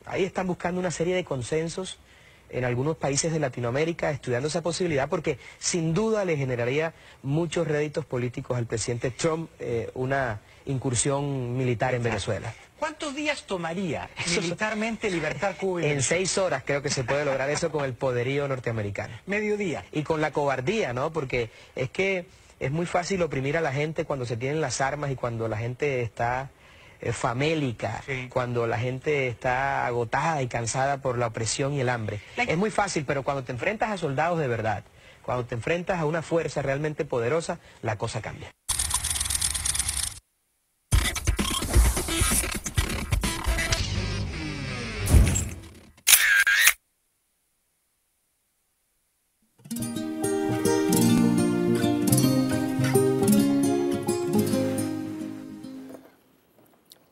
O: Ahí están buscando una serie de consensos en algunos países de Latinoamérica, estudiando esa posibilidad, porque sin duda le generaría muchos réditos políticos al presidente Trump una incursión militar en Venezuela.
N: ¿Cuántos días tomaría militarmente libertar Cuba?
O: En 6 horas creo que se puede lograr eso con el poderío norteamericano.
N: Mediodía.
O: Y con la cobardía, ¿no? Porque es que es muy fácil oprimir a la gente cuando se tienen las armas y cuando la gente está famélica, cuando la gente está agotada y cansada por la opresión y el hambre. Es muy fácil, pero cuando te enfrentas a soldados de verdad, cuando te enfrentas a una fuerza realmente poderosa, la cosa cambia.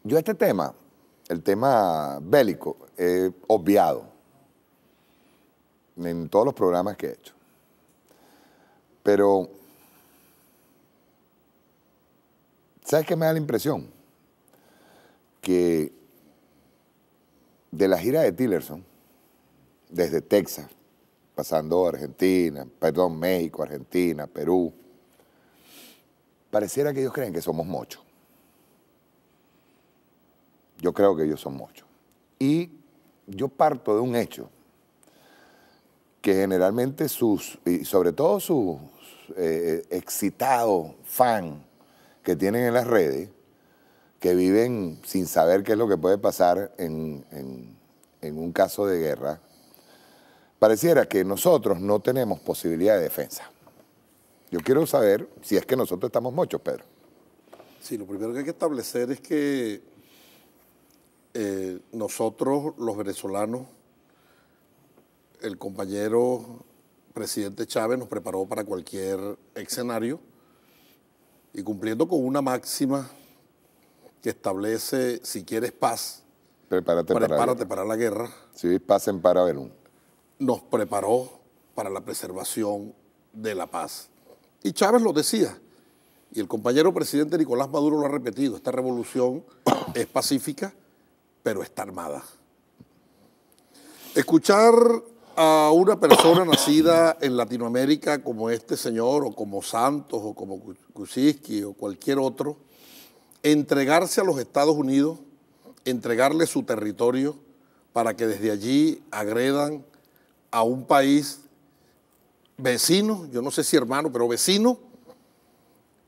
I: Yo este tema, el tema bélico, he obviado en todos los programas que he hecho. Pero, ¿sabes qué me da la impresión? Que de la gira de Tillerson, desde Texas, pasando Argentina, perdón, México, Argentina, Perú, pareciera que ellos creen que somos muchos. Yo creo que ellos son muchos. Y yo parto de un hecho, que generalmente y sobre todo sus excitados fans que tienen en las redes, que viven sin saber qué es lo que puede pasar en un caso de guerra, pareciera que nosotros no tenemos posibilidad de defensa. Yo quiero saber si es que nosotros estamos muchos, Pedro.
J: Sí, lo primero que hay que establecer es que nosotros, los venezolanos, el compañero presidente Chávez nos preparó para cualquier escenario y cumpliendo con una máxima que establece: si quieres paz, prepárate para la guerra.
I: Si paz en Parabellum.
J: Nos preparó para la preservación de la paz. Y Chávez lo decía, y el compañero presidente Nicolás Maduro lo ha repetido: esta revolución es pacífica, pero está armada. Escuchar a una persona nacida en Latinoamérica como este señor, o como Santos, o como Kuczynski, o cualquier otro, entregarse a los Estados Unidos, entregarle su territorio para que desde allí agredan a un país vecino, yo no sé si hermano, pero vecino,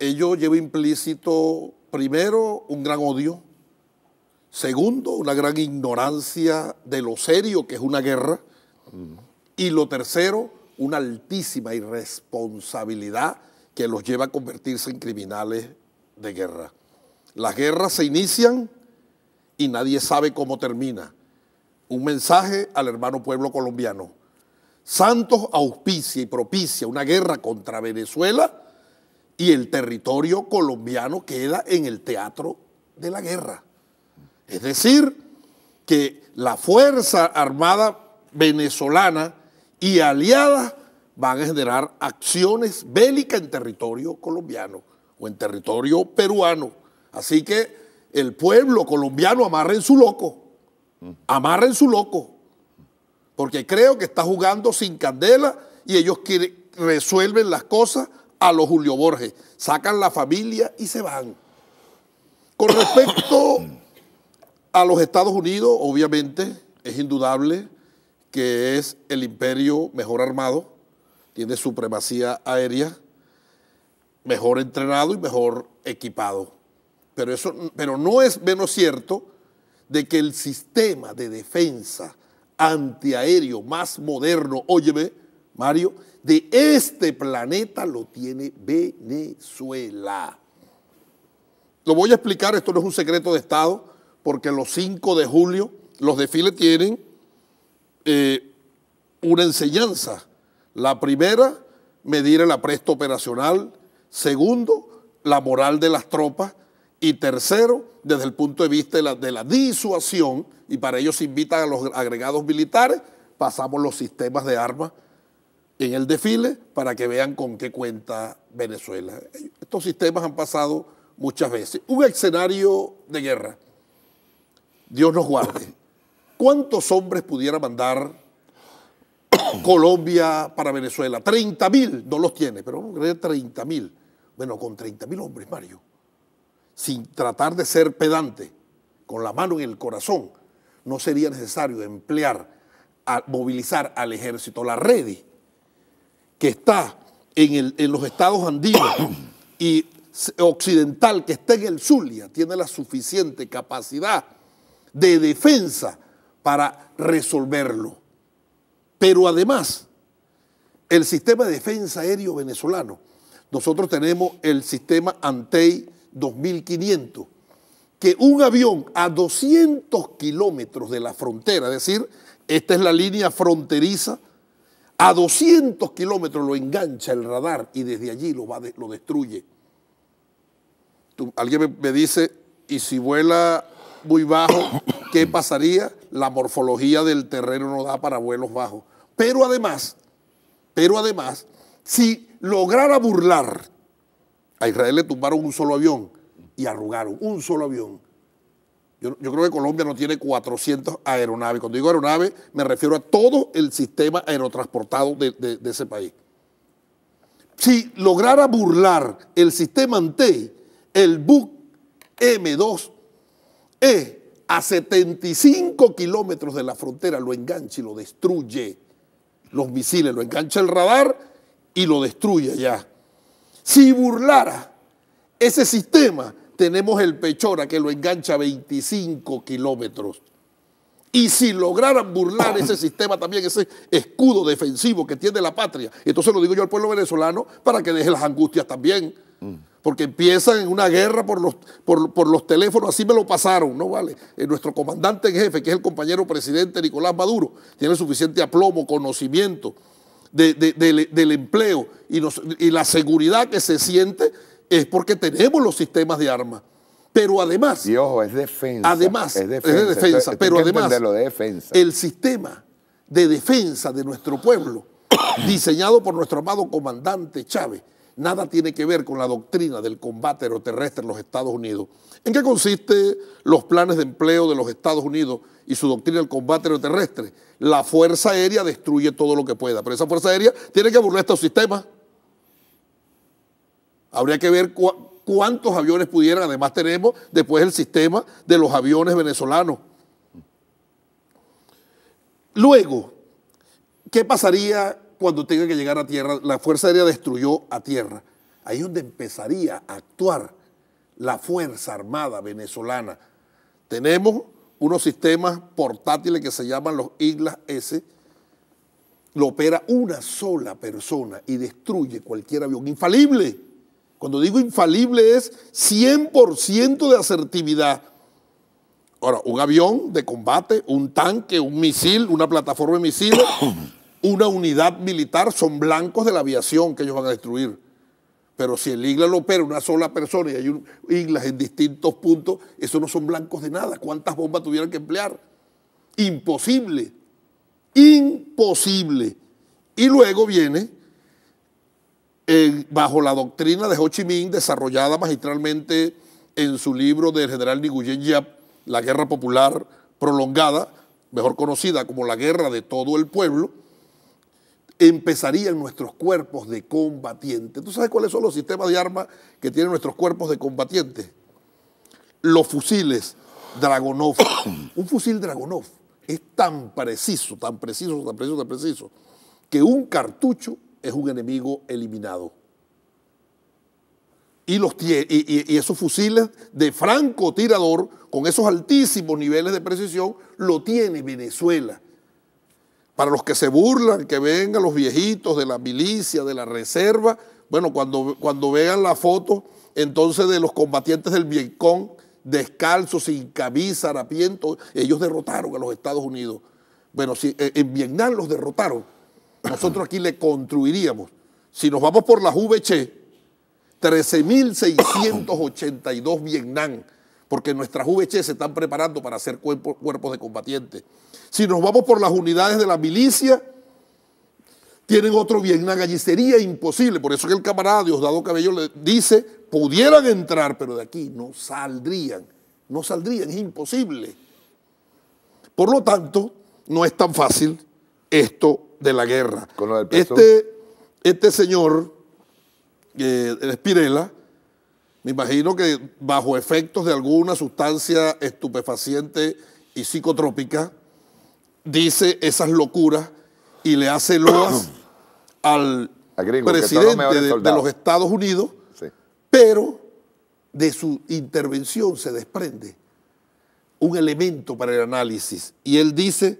J: ello lleva implícito, primero, un gran odio, segundo, una gran ignorancia de lo serio que es una guerra, y lo tercero, una altísima irresponsabilidad que los lleva a convertirse en criminales de guerra. Las guerras se inician y nadie sabe cómo termina. Un mensaje al hermano pueblo colombiano: Santos auspicia y propicia una guerra contra Venezuela y el territorio colombiano queda en el teatro de la guerra. Es decir, que la Fuerza Armada venezolana y aliadas van a generar acciones bélicas en territorio colombiano o en territorio peruano. Así que el pueblo colombiano amarren su loco, porque creo que está jugando sin candela y ellos resuelven las cosas a los Julio Borges, sacan la familia y se van. Con respecto a los Estados Unidos, obviamente es indudable que es el imperio mejor armado, tiene supremacía aérea, mejor entrenado y mejor equipado. Pero no es menos cierto de que el sistema de defensa antiaéreo más moderno, óyeme, Mario, de este planeta lo tiene Venezuela. Lo voy a explicar, esto no es un secreto de Estado, porque los 5 de julio los desfiles tienen una enseñanza. La primera, medir el apresto operacional. Segundo, la moral de las tropas. Y tercero, desde el punto de vista de la disuasión, y para ello se invitan a los agregados militares, pasamos los sistemas de armas en el desfile para que vean con qué cuenta Venezuela. Estos sistemas han pasado muchas veces. Un escenario de guerra, Dios nos guarde. ¿Cuántos hombres pudiera mandar Colombia para Venezuela? 30.000, no los tiene, pero vamos a creer 30.000. Bueno, con 30.000 hombres, Mario, sin tratar de ser pedante, con la mano en el corazón, no sería necesario movilizar al ejército. La red que está en los estados andinos y occidental, que está en el Zulia, tiene la suficiente capacidad de defensa para resolverlo. Pero además, el sistema de defensa aéreo venezolano, nosotros tenemos el sistema Antey 2500, que un avión a 200 kilómetros de la frontera, es decir, esta es la línea fronteriza, a 200 kilómetros lo engancha el radar y desde allí lo destruye. Alguien me dice, ¿y si vuela muy bajo, qué pasaría? La morfología del terreno no da para vuelos bajos. Pero además, si lograra burlar, a Israel le tumbaron un solo avión y arrugaron un solo avión. Yo creo que Colombia no tiene 400 aeronaves. Cuando digo aeronave, me refiero a todo el sistema aerotransportado de ese país. Si lograra burlar el sistema Antey, el Buk M2E a 75 kilómetros de la frontera lo engancha y lo destruye. Los misiles, lo engancha el radar y lo destruye allá. Si burlara ese sistema, tenemos el Pechora que lo engancha a 25 kilómetros. Y si lograran burlar ese sistema también, ese escudo defensivo que tiene la patria, entonces lo digo yo al pueblo venezolano para que deje las angustias también. Porque empiezan en una guerra por los teléfonos, así me lo pasaron, ¿no vale? Nuestro comandante en jefe, que es el compañero presidente Nicolás Maduro, tiene suficiente aplomo, conocimiento del empleo y la seguridad que se siente es porque tenemos los sistemas de armas. Pero además...
I: Y ojo, es defensa.
J: Además, es defensa. Pero además, el sistema de defensa de nuestro pueblo, diseñado por nuestro amado comandante Chávez, nada tiene que ver con la doctrina del combate aeroterrestre en los Estados Unidos. ¿En qué consiste los planes de empleo de los Estados Unidos y su doctrina del combate aeroterrestre? La Fuerza Aérea destruye todo lo que pueda, pero esa Fuerza Aérea tiene que burlar estos sistemas. Habría que ver cuántos aviones pudieran. Además tenemos después el sistema de los aviones venezolanos. Luego, ¿qué pasaría cuando tenga que llegar a tierra? La Fuerza Aérea destruyó a tierra. Ahí es donde empezaría a actuar la Fuerza Armada venezolana. Tenemos unos sistemas portátiles que se llaman los Islas S. Lo opera una sola persona y destruye cualquier avión. Infalible. Cuando digo infalible es 100% de asertividad. Ahora, un avión de combate, un tanque, un misil, una plataforma de misiles, una unidad militar son blancos de la aviación que ellos van a destruir. Pero si el IGLA lo opera una sola persona y hay IGLAs en distintos puntos, esos no son blancos de nada. ¿Cuántas bombas tuvieran que emplear? Imposible. Imposible. Y luego viene, bajo la doctrina de Ho Chi Minh, desarrollada magistralmente en su libro del general Nguyen Giap, La Guerra Popular Prolongada, mejor conocida como la Guerra de Todo el Pueblo, empezarían nuestros cuerpos de combatientes. ¿Tú sabes cuáles son los sistemas de armas que tienen nuestros cuerpos de combatientes? Los fusiles Dragunov. Un fusil Dragunov es tan preciso, que un cartucho es un enemigo eliminado. Y esos fusiles de francotirador, con esos altísimos niveles de precisión, lo tiene Venezuela. Para los que se burlan, que vengan los viejitos de la milicia, de la reserva, bueno, cuando vean la foto, entonces de los combatientes del Vietcong, descalzos, sin camisa, harapientos, ellos derrotaron a los Estados Unidos. Bueno, si en Vietnam los derrotaron, nosotros aquí le construiríamos. Si nos vamos por las VC, 13.682 Vietnam, porque nuestras VC se están preparando para hacer cuerpos de combatientes. Si nos vamos por las unidades de la milicia, tienen otro Vietnam. Allí sería imposible. Por eso que el camarada Diosdado Cabello le dice, pudieran entrar, pero de aquí no saldrían. No saldrían, es imposible. Por lo tanto, no es tan fácil esto de la guerra.
I: Con lo del peso.
J: Este señor, Spinella, me imagino que bajo efectos de alguna sustancia estupefaciente y psicotrópica, dice esas locuras y le hace loas al presidente de los Estados Unidos, sí. Pero de su intervención se desprende un elemento para el análisis. Y él dice,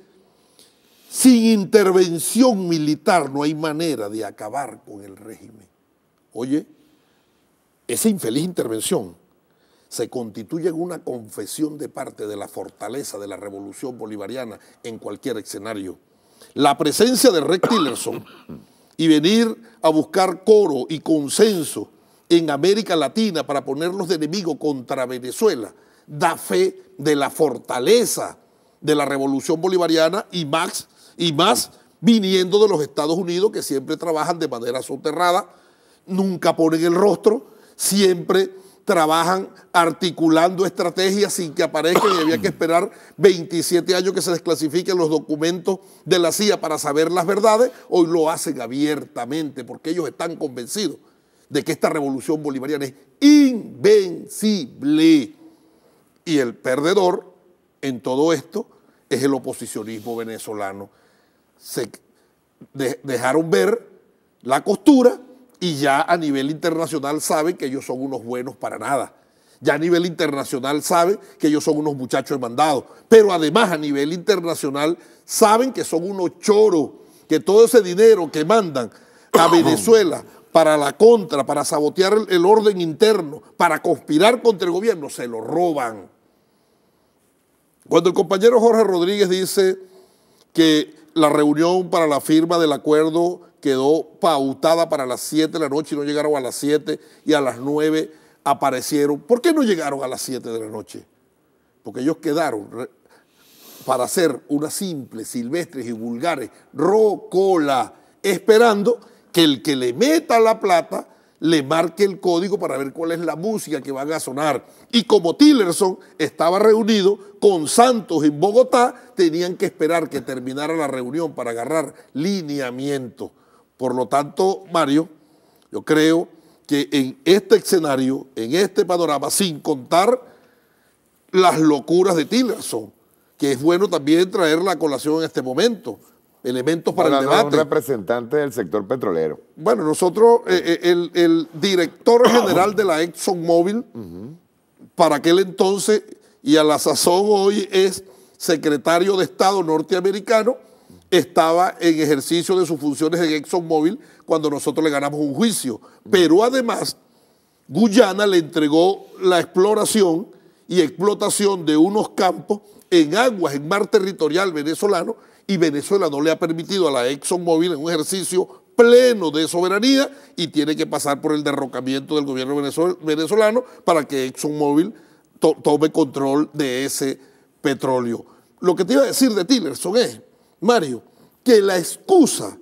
J: sin intervención militar no hay manera de acabar con el régimen. Oye, esa infeliz intervención se constituye en una confesión de parte de la fortaleza de la revolución bolivariana en cualquier escenario. La presencia de Rex Tillerson y venir a buscar coro y consenso en América Latina para ponerlos de enemigo contra Venezuela da fe de la fortaleza de la revolución bolivariana y más viniendo de los Estados Unidos, que siempre trabajan de manera soterrada, nunca ponen el rostro, siempre trabajan articulando estrategias sin que aparezcan, y había que esperar 27 años que se desclasifiquen los documentos de la CIA para saber las verdades. Hoy lo hacen abiertamente porque ellos están convencidos de que esta revolución bolivariana es invencible. Y el perdedor en todo esto es el oposicionismo venezolano. Se dejaron ver la costura y ya a nivel internacional saben que ellos son unos buenos para nada. Ya a nivel internacional saben que ellos son unos muchachos demandados. Pero además a nivel internacional saben que son unos choros, que todo ese dinero que mandan a Venezuela para la contra, para sabotear el orden interno, para conspirar contra el gobierno, se lo roban. Cuando el compañero Jorge Rodríguez dice que la reunión para la firma del acuerdo quedó pautada para las 7 de la noche y no llegaron a las 7 y a las 9 aparecieron. ¿Por qué no llegaron a las 7 de la noche? Porque ellos quedaron para hacer unas simples, silvestres y vulgares rocola, esperando que el que le meta la plata le marque el código para ver cuál es la música que van a sonar. Y como Tillerson estaba reunido con Santos en Bogotá, tenían que esperar que terminara la reunión para agarrar lineamiento. Por lo tanto, Mario, yo creo que en este escenario, en este panorama, sin contar las locuras de Tillerson, que es bueno también traerla a colación en este momento, elementos para el debate.
I: Un representante del sector petrolero.
J: Bueno, nosotros, el director general de la ExxonMobil, para aquel entonces y a la sazón hoy es secretario de Estado norteamericano, estaba en ejercicio de sus funciones en ExxonMobil cuando nosotros le ganamos un juicio. Pero además, Guyana le entregó la exploración y explotación de unos campos en aguas, en mar territorial venezolano, y Venezuela no le ha permitido a la ExxonMobil en un ejercicio pleno de soberanía y tiene que pasar por el derrocamiento del gobierno venezolano para que ExxonMobil tome control de ese petróleo. Lo que te iba a decir de Tillerson es, Mario, que la excusa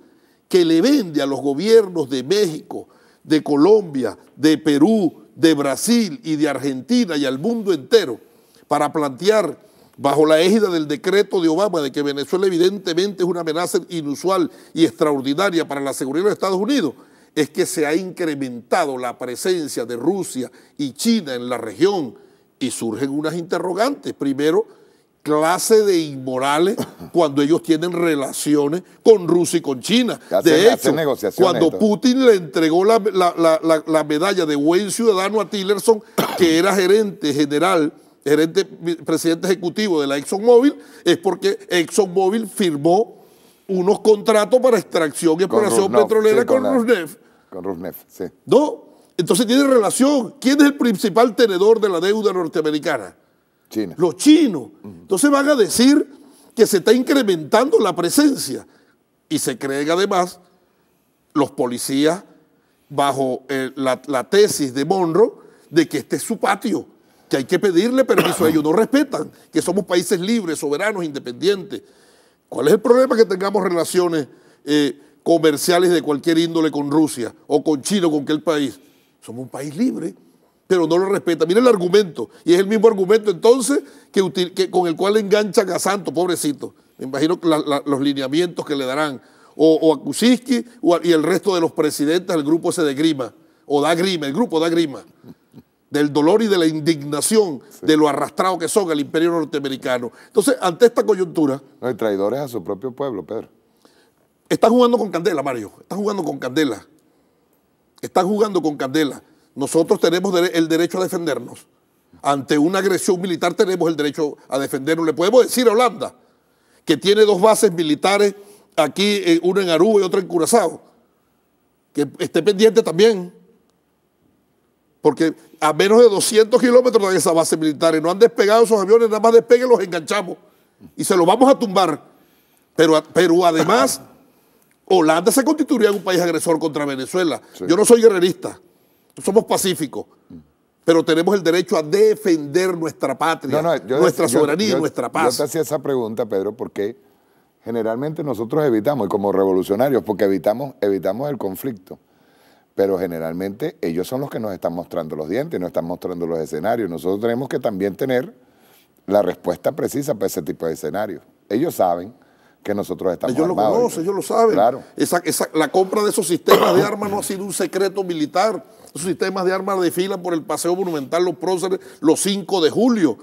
J: que le vende a los gobiernos de México, de Colombia, de Perú, de Brasil y de Argentina y al mundo entero para plantear bajo la égida del decreto de Obama de que Venezuela evidentemente es una amenaza inusual y extraordinaria para la seguridad de los Estados Unidos, es que se ha incrementado la presencia de Rusia y China en la región y surgen unas interrogantes. Primero, clase de inmorales cuando ellos tienen relaciones con Rusia y con China. De hecho, cuando Putin le entregó la medalla de buen ciudadano a Tillerson, que era presidente ejecutivo de la ExxonMobil, es porque ExxonMobil firmó unos contratos para extracción y exploración petrolera con Rosneft.
I: Con Rosneft, sí.
J: ¿No? Entonces tiene relación. ¿Quién es el principal tenedor de la deuda norteamericana?
I: China.
J: Los chinos. Entonces van a decir que se está incrementando la presencia y se creen además los policías bajo la tesis de Monroe de que este es su patio, que hay que pedirle permiso a ellos, no respetan, que somos países libres, soberanos, independientes. ¿Cuál es el problema que tengamos relaciones comerciales de cualquier índole con Rusia o con China o con aquel país? Somos un país libre, pero no lo respetan. Mira el argumento, y es el mismo argumento entonces que con el cual enganchan a Santos, pobrecito. Me imagino que los lineamientos que le darán, o a Kuczynski y el resto de los presidentes del grupo ese de Grima, o da Grima, el grupo da Grima, del dolor y de la indignación de lo arrastrado que son al imperio norteamericano. Entonces, ante esta coyuntura...
I: No hay traidores a su propio pueblo, Pedro.
J: Están jugando con candela, Mario, están jugando con candela. Están jugando con candela. Nosotros tenemos el derecho a defendernos. Ante una agresión militar tenemos el derecho a defendernos. Le podemos decir a Holanda, que tiene 2 bases militares aquí, una en Aruba y otra en Curazao, que esté pendiente también, porque a menos de 200 kilómetros de esa base militar y no han despegado esos aviones, nada más despeguen, los enganchamos y se los vamos a tumbar. Pero además, Holanda se constituiría en un país agresor contra Venezuela. Sí. Yo no soy guerrerista, somos pacíficos, pero tenemos el derecho a defender nuestra patria, nuestra soberanía y nuestra paz.
I: Yo te hacía esa pregunta, Pedro, porque generalmente nosotros evitamos, y como revolucionarios, porque evitamos el conflicto, pero generalmente ellos son los que nos están mostrando los dientes, nos están mostrando los escenarios. Nosotros tenemos que también tener la respuesta precisa para ese tipo de escenarios. Ellos saben que nosotros estamos
J: armados. Ellos lo conocen, ellos lo saben.
I: Claro.
J: La compra de esos sistemas de armas no ha sido un secreto militar. Esos sistemas de armas desfilan por el Paseo Monumental, los próceres, los 5 de julio.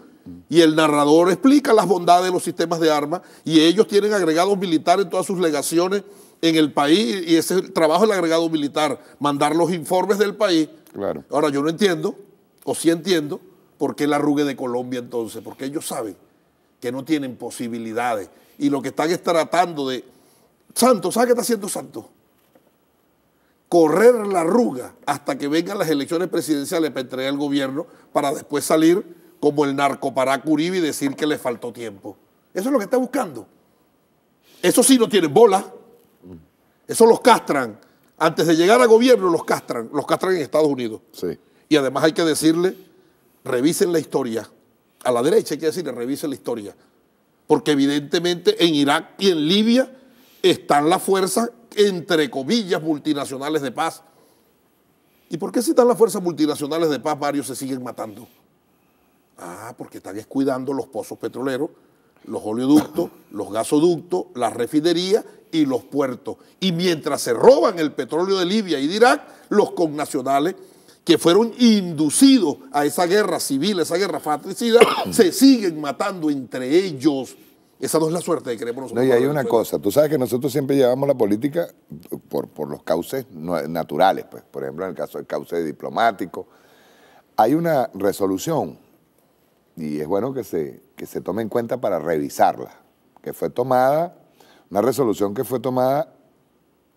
J: Y el narrador explica las bondades de los sistemas de armas y ellos tienen agregados militares en todas sus legaciones en el país y ese es el trabajo del agregado militar, mandar los informes del país.
I: Claro.
J: Ahora yo no entiendo, o sí entiendo, por qué la arrugue de Colombia entonces, porque ellos saben que no tienen posibilidades y lo que están es tratando de... Santos, ¿sabe qué está haciendo Santos? Correr la arruga hasta que vengan las elecciones presidenciales para entregar el gobierno para después salir como el narcoparaco Uribe y decir que le faltó tiempo. Eso es lo que está buscando. Eso sí no tienen bola. Eso los castran. Antes de llegar al gobierno los castran en Estados Unidos.
I: Sí.
J: Y además hay que decirle, revisen la historia. A la derecha hay que decirle, revisen la historia. Porque evidentemente en Irak y en Libia están las fuerzas, entre comillas, multinacionales de paz. ¿Y por qué si están las fuerzas multinacionales de paz, varios se siguen matando? Porque están descuidando los pozos petroleros, los oleoductos, los gasoductos, las refinerías y los puertos. Y mientras se roban el petróleo de Libia y de Irak, los connacionales que fueron inducidos a esa guerra civil, esa guerra fratricida, se siguen matando entre ellos. Esa no es la suerte que queremos nosotros.
I: No, y hay una cosa, tú sabes que nosotros siempre llevamos la política por los cauces naturales, pues. Por ejemplo, en el caso del cauce diplomático, hay una resolución, y es bueno que se tome en cuenta para revisarla, que fue tomada, una resolución que fue tomada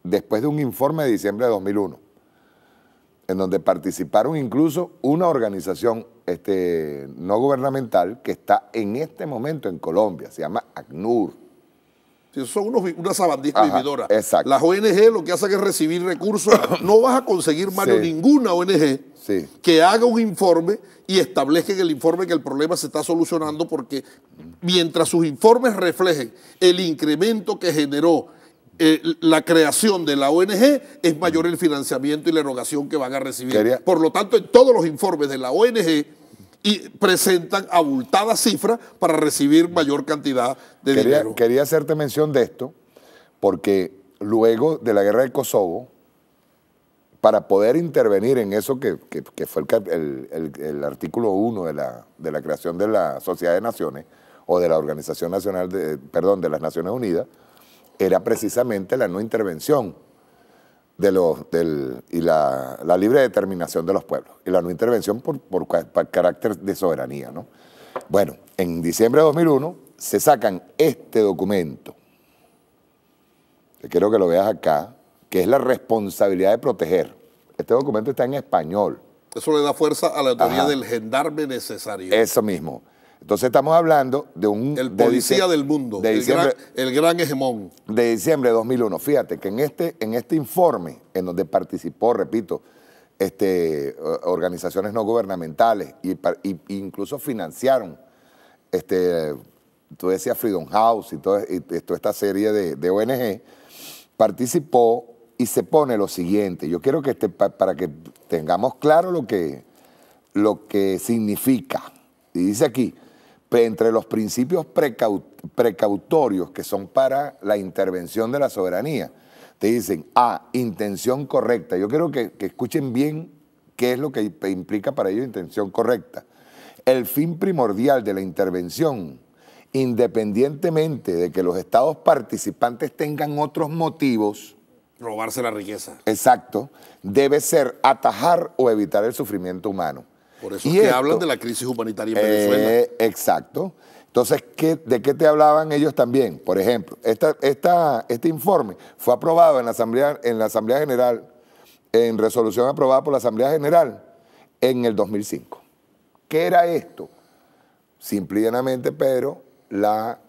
I: después de un informe de diciembre de 2001, en donde participaron incluso una organización no gubernamental que está en este momento en Colombia, se llama ACNUR.
J: Sí, son unas sabandijas vividoras.
I: Exacto.
J: Las ONG lo que hacen es recibir recursos. No vas a conseguir, Mario, ninguna ONG que haga un informe y establezca en el informe que el problema se está solucionando, porque mientras sus informes reflejen el incremento que generó la creación de la ONG, es mayor el financiamiento y la erogación que van a recibir. Por lo tanto, en todos los informes de la ONG presentan abultadas cifras para recibir mayor cantidad de dinero.
I: Quería hacerte mención de esto, porque luego de la guerra del Kosovo, para poder intervenir en eso que fue el artículo 1 de la creación de la Sociedad de Naciones, o de la Organización Nacional, de las Naciones Unidas, era precisamente la no intervención y la libre determinación de los pueblos, y la no intervención por carácter de soberanía, ¿no? Bueno, en diciembre de 2001 se sacan este documento, que quiero que lo veas acá, que es la responsabilidad de proteger. Este documento está en español.
J: Eso le da fuerza a la teoría del gendarme necesario.
I: Eso mismo. Entonces estamos hablando de un...
J: El policía del mundo, el gran hegemón.
I: De diciembre de 2001. Fíjate que en este informe, en donde participó, repito, organizaciones no gubernamentales e incluso financiaron, tú decías Freedom House y toda esta serie de ONG, participó y se pone lo siguiente. Yo quiero que para que tengamos claro lo que significa. Y dice aquí, entre los principios precautorios que son para la intervención de la soberanía, te dicen, intención correcta. Yo quiero que escuchen bien qué es lo que implica para ellos intención correcta. El fin primordial de la intervención, independientemente de que los estados participantes tengan otros motivos,
J: robarse la riqueza.
I: Exacto, debe ser atajar o evitar el sufrimiento humano.
J: Por eso es que hablan de la crisis humanitaria en Venezuela.
I: Exacto. Entonces, ¿de qué te hablaban ellos también? Por ejemplo, este informe fue aprobado en la Asamblea General, en resolución aprobada por la Asamblea General en el 2005. ¿Qué era esto? Simple y llanamente, Pedro, la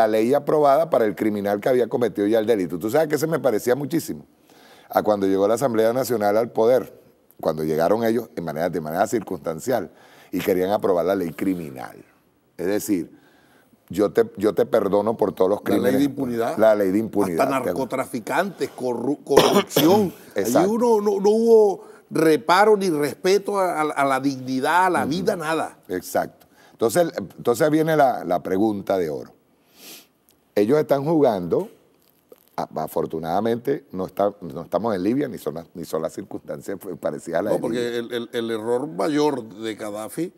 I: ley aprobada para el criminal que había cometido ya el delito. Tú sabes que se me parecía muchísimo a cuando llegó la Asamblea Nacional al poder, cuando llegaron ellos de manera circunstancial y querían aprobar la ley criminal. Es decir, yo te perdono por todos los crímenes.
J: La ley de impunidad.
I: La ley de impunidad.
J: Hasta narcotraficantes, corrupción. Allí no hubo reparo ni respeto a la dignidad, a la vida, nada.
I: Exacto. Entonces viene la pregunta de oro. Ellos están jugando, afortunadamente no estamos en Libia, ni son las circunstancias parecidas a la de
J: Libia. Porque el error mayor de Gaddafi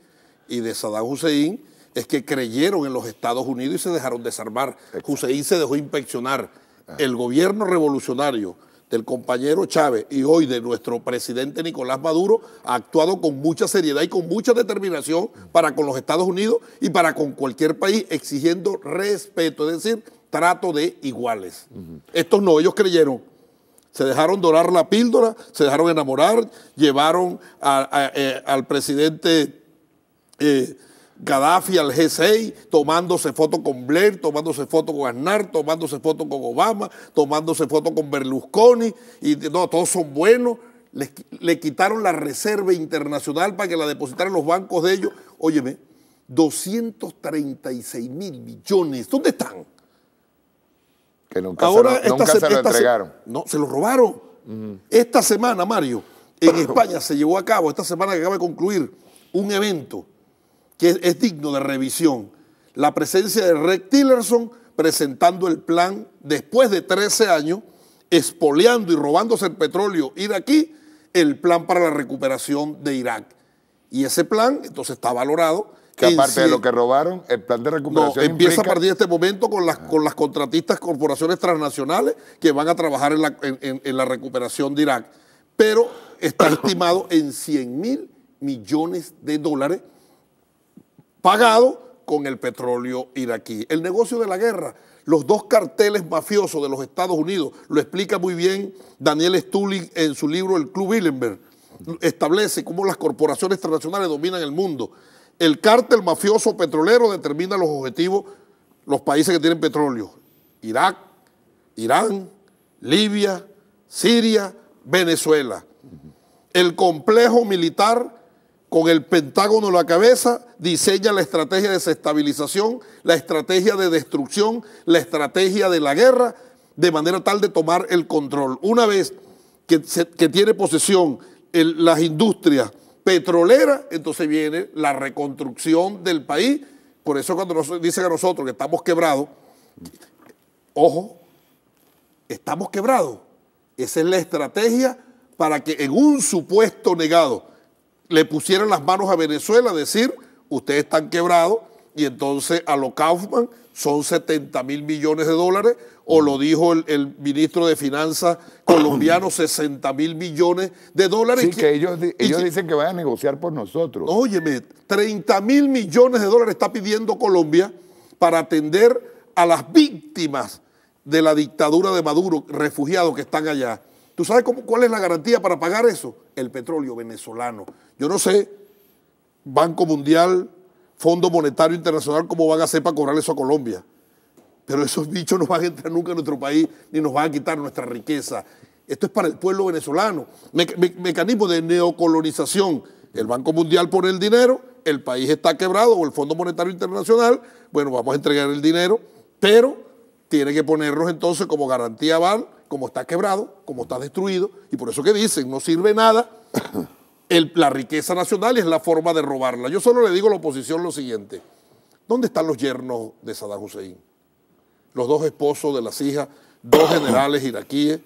J: y de Saddam Hussein es que creyeron en los Estados Unidos y se dejaron desarmar. Exacto. Hussein se dejó inspeccionar. El gobierno revolucionario del compañero Chávez y hoy de nuestro presidente Nicolás Maduro ha actuado con mucha seriedad y con mucha determinación para con los Estados Unidos y para con cualquier país, exigiendo respeto, es decir, trato de iguales. Estos no, ellos creyeron, se dejaron dorar la píldora, se dejaron enamorar, llevaron al presidente Gaddafi al G6, tomándose foto con Blair, tomándose foto con Aznar, tomándose foto con Obama, tomándose foto con Berlusconi, y no, todos son buenos. Le quitaron la reserva internacional para que la depositaran en los bancos de ellos. Óyeme, 236 mil millones, ¿dónde están?
I: Que nunca se lo entregaron.
J: No, se lo robaron. Esta semana, Mario, en España se llevó a cabo, esta semana que acaba de concluir, un evento que es digno de revisión. La presencia de Rex Tillerson presentando el plan después de 13 años, expoliando y robándose el petróleo iraquí, el plan para la recuperación de Irak. Y ese plan, entonces, está valorado.
I: Que aparte de lo que robaron, el plan de recuperación
J: empieza a partir de este momento con las contratistas, corporaciones transnacionales que van a trabajar en la recuperación de Irak. Pero está estimado en 100 mil millones de dólares pagado con el petróleo iraquí. El negocio de la guerra, los dos carteles mafiosos de los Estados Unidos, lo explica muy bien Daniel Stulin en su libro El Club Bilderberg, establece cómo las corporaciones transnacionales dominan el mundo. El cártel mafioso petrolero determina los objetivos, los países que tienen petróleo: Irak, Irán, Libia, Siria, Venezuela. El complejo militar, con el Pentágono a la cabeza, diseña la estrategia de desestabilización, la estrategia de destrucción, la estrategia de la guerra, de manera tal de tomar el control. Una vez que tiene posesión las industrias petroleras, entonces viene la reconstrucción del país. Por eso cuando nos dicen a nosotros que estamos quebrados, ojo, estamos quebrados. Esa es la estrategia para que en un supuesto negado le pusieran las manos a Venezuela, decir, ustedes están quebrados, y entonces a lo Kaufman son 70 mil millones de dólares, o lo dijo el ministro de Finanzas colombiano, 60 mil millones de dólares.
I: Sí, que ellos dicen que van a negociar por nosotros.
J: Óyeme, 30 mil millones de dólares está pidiendo Colombia para atender a las víctimas de la dictadura de Maduro, refugiados que están allá. ¿Tú sabes cuál es la garantía para pagar eso? El petróleo venezolano. Yo no sé, Banco Mundial, Fondo Monetario Internacional cómo van a hacer para cobrar eso a Colombia. Pero esos bichos no van a entrar nunca a nuestro país ni nos van a quitar nuestra riqueza. Esto es para el pueblo venezolano. Mecanismo de neocolonización. El Banco Mundial pone el dinero, el país está quebrado, o el Fondo Monetario Internacional, bueno, vamos a entregar el dinero, pero tiene que ponernos entonces como garantía aval, como está quebrado, como está destruido, y por eso que dicen, no sirve nada, la riqueza nacional es la forma de robarla. Yo solo le digo a la oposición lo siguiente, ¿dónde están los yernos de Saddam Hussein? Los dos esposos de las hijas, dos generales iraquíes,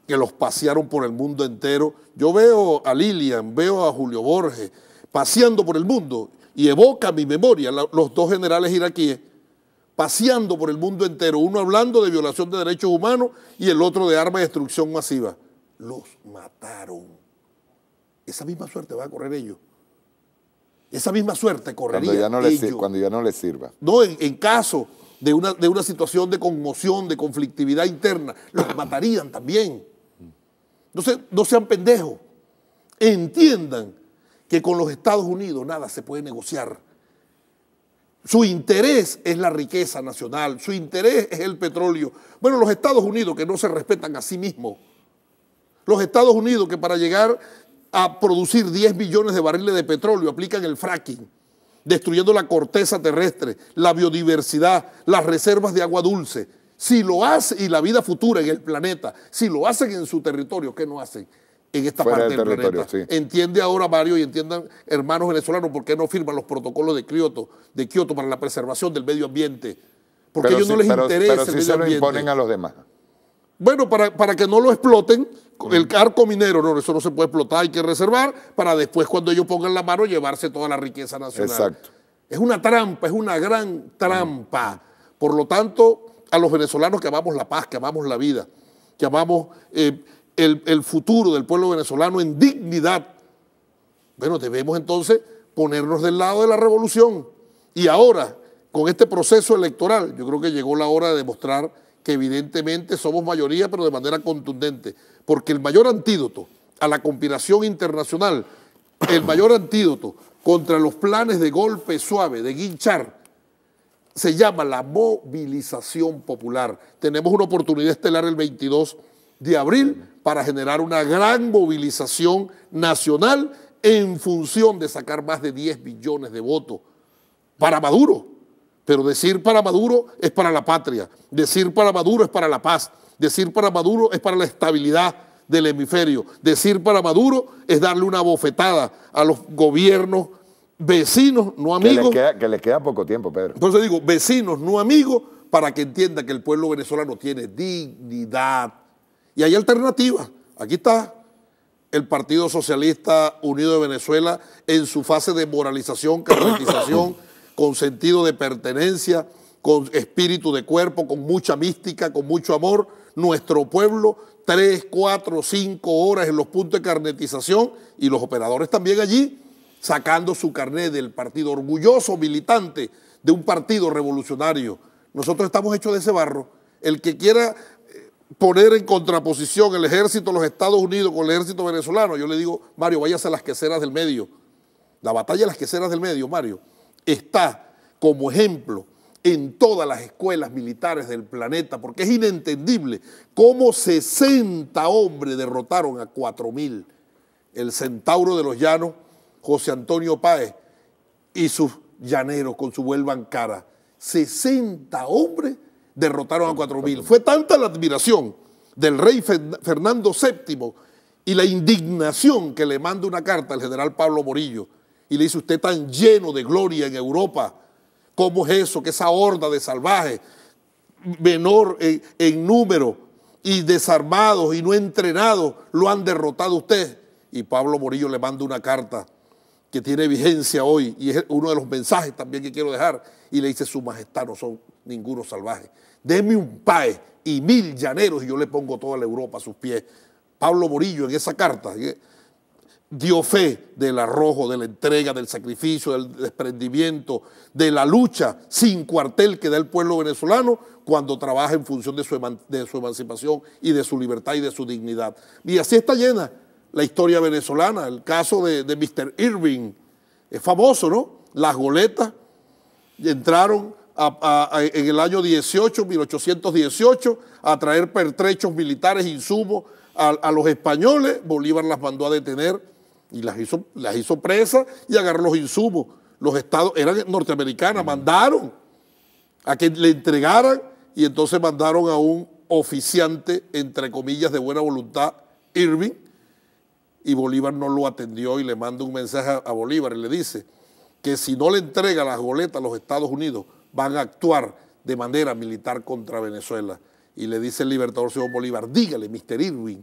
J: que los pasearon por el mundo entero. Yo veo a Lilian, veo a Julio Borges paseando por el mundo y evoca a mi memoria los dos generales iraquíes paseando por el mundo entero, uno hablando de violación de derechos humanos y el otro de armas de destrucción masiva. Los mataron. Esa misma suerte va a correr ellos. Esa misma suerte correría ellos.
I: Cuando ya no les sirva.
J: No, en caso de una situación de conmoción, de conflictividad interna, los matarían también. Entonces, no sean pendejos. Entiendan que con los Estados Unidos nada se puede negociar. Su interés es la riqueza nacional, su interés es el petróleo. Bueno, los Estados Unidos que no se respetan a sí mismos. Los Estados Unidos que para llegar a producir 10 millones de barriles de petróleo aplican el fracking, destruyendo la corteza terrestre, la biodiversidad, las reservas de agua dulce. Si lo hacen, y la vida futura en el planeta, si lo hacen en su territorio, ¿qué no hacen en esta parte del planeta? Sí. Entiende ahora, Mario, y entiendan, hermanos venezolanos, por qué no firman los protocolos de Kioto para la preservación del medio ambiente. Porque a ellos no les interesa el medio ambiente. Pero
I: si se lo imponen a los demás.
J: Bueno, para que no lo exploten, el arco minero, no, eso no se puede explotar, hay que reservar, para después cuando ellos pongan la mano llevarse toda la riqueza nacional.
I: Exacto.
J: Es una trampa, es una gran trampa. Por lo tanto, a los venezolanos que amamos la paz, que amamos la vida, que amamos el futuro del pueblo venezolano en dignidad, bueno, debemos entonces ponernos del lado de la revolución. Y ahora, con este proceso electoral, yo creo que llegó la hora de demostrar que evidentemente somos mayoría, pero de manera contundente, porque el mayor antídoto a la conspiración internacional, el mayor antídoto contra los planes de golpe suave, de guinchar, se llama la movilización popular. Tenemos una oportunidad estelar el 22 de abril para generar una gran movilización nacional en función de sacar más de 10 millones de votos para Maduro. Pero decir para Maduro es para la patria, decir para Maduro es para la paz, decir para Maduro es para la estabilidad del hemisferio, decir para Maduro es darle una bofetada a los gobiernos vecinos, no amigos.
I: Que les queda poco tiempo, Pedro.
J: Entonces digo, vecinos, no amigos, para que entienda que el pueblo venezolano tiene dignidad. Y hay alternativas. Aquí está el Partido Socialista Unido de Venezuela en su fase de moralización, carnetización, con sentido de pertenencia, con espíritu de cuerpo, con mucha mística, con mucho amor. Nuestro pueblo, 3, 4, 5 horas en los puntos de carnetización y los operadores también allí, sacando su carnet del partido, orgulloso militante de un partido revolucionario. Nosotros estamos hechos de ese barro. El que quiera poner en contraposición el ejército de los Estados Unidos con el ejército venezolano, yo le digo, Mario, váyase a las queseras del medio. La batalla de las queseras del medio, Mario, está como ejemplo en todas las escuelas militares del planeta, porque es inentendible cómo 60 hombres derrotaron a 4.000. El centauro de los llanos, José Antonio Páez y sus llaneros con su vuelvan cara. 60 hombres derrotaron a 4.000. Fue tanta la admiración del rey Fernando VII y la indignación que le manda una carta al general Pablo Morillo y le dice, usted tan lleno de gloria en Europa, ¿cómo es eso? Que esa horda de salvajes, menor en número y desarmados y no entrenados, lo han derrotado a usted. Y Pablo Morillo le manda una carta que tiene vigencia hoy, y es uno de los mensajes también que quiero dejar, y le dice, su majestad no son ninguno salvaje. Deme un Páez y 1.000 llaneros y yo le pongo toda la Europa a sus pies. Pablo Morillo en esa carta dio fe del arrojo, de la entrega, del sacrificio, del desprendimiento, de la lucha sin cuartel que da el pueblo venezolano cuando trabaja en función de su emancipación y de su libertad y de su dignidad. Y así está llena la historia venezolana. El caso de Mr. Irving es famoso, ¿no? Las goletas entraron en el año 1818, a traer pertrechos militares, insumos a los españoles. Bolívar las mandó a detener y las hizo presas y agarró los insumos. Los estados, eran norteamericanas, mandaron a que le entregaran y entonces mandaron a un oficiante, entre comillas, de buena voluntad, Irving, y Bolívar no lo atendió y le manda un mensaje a Bolívar y le dice que si no le entrega las goletas a los Estados Unidos van a actuar de manera militar contra Venezuela. Y le dice el libertador Simón Bolívar, dígale, Mr. Irving,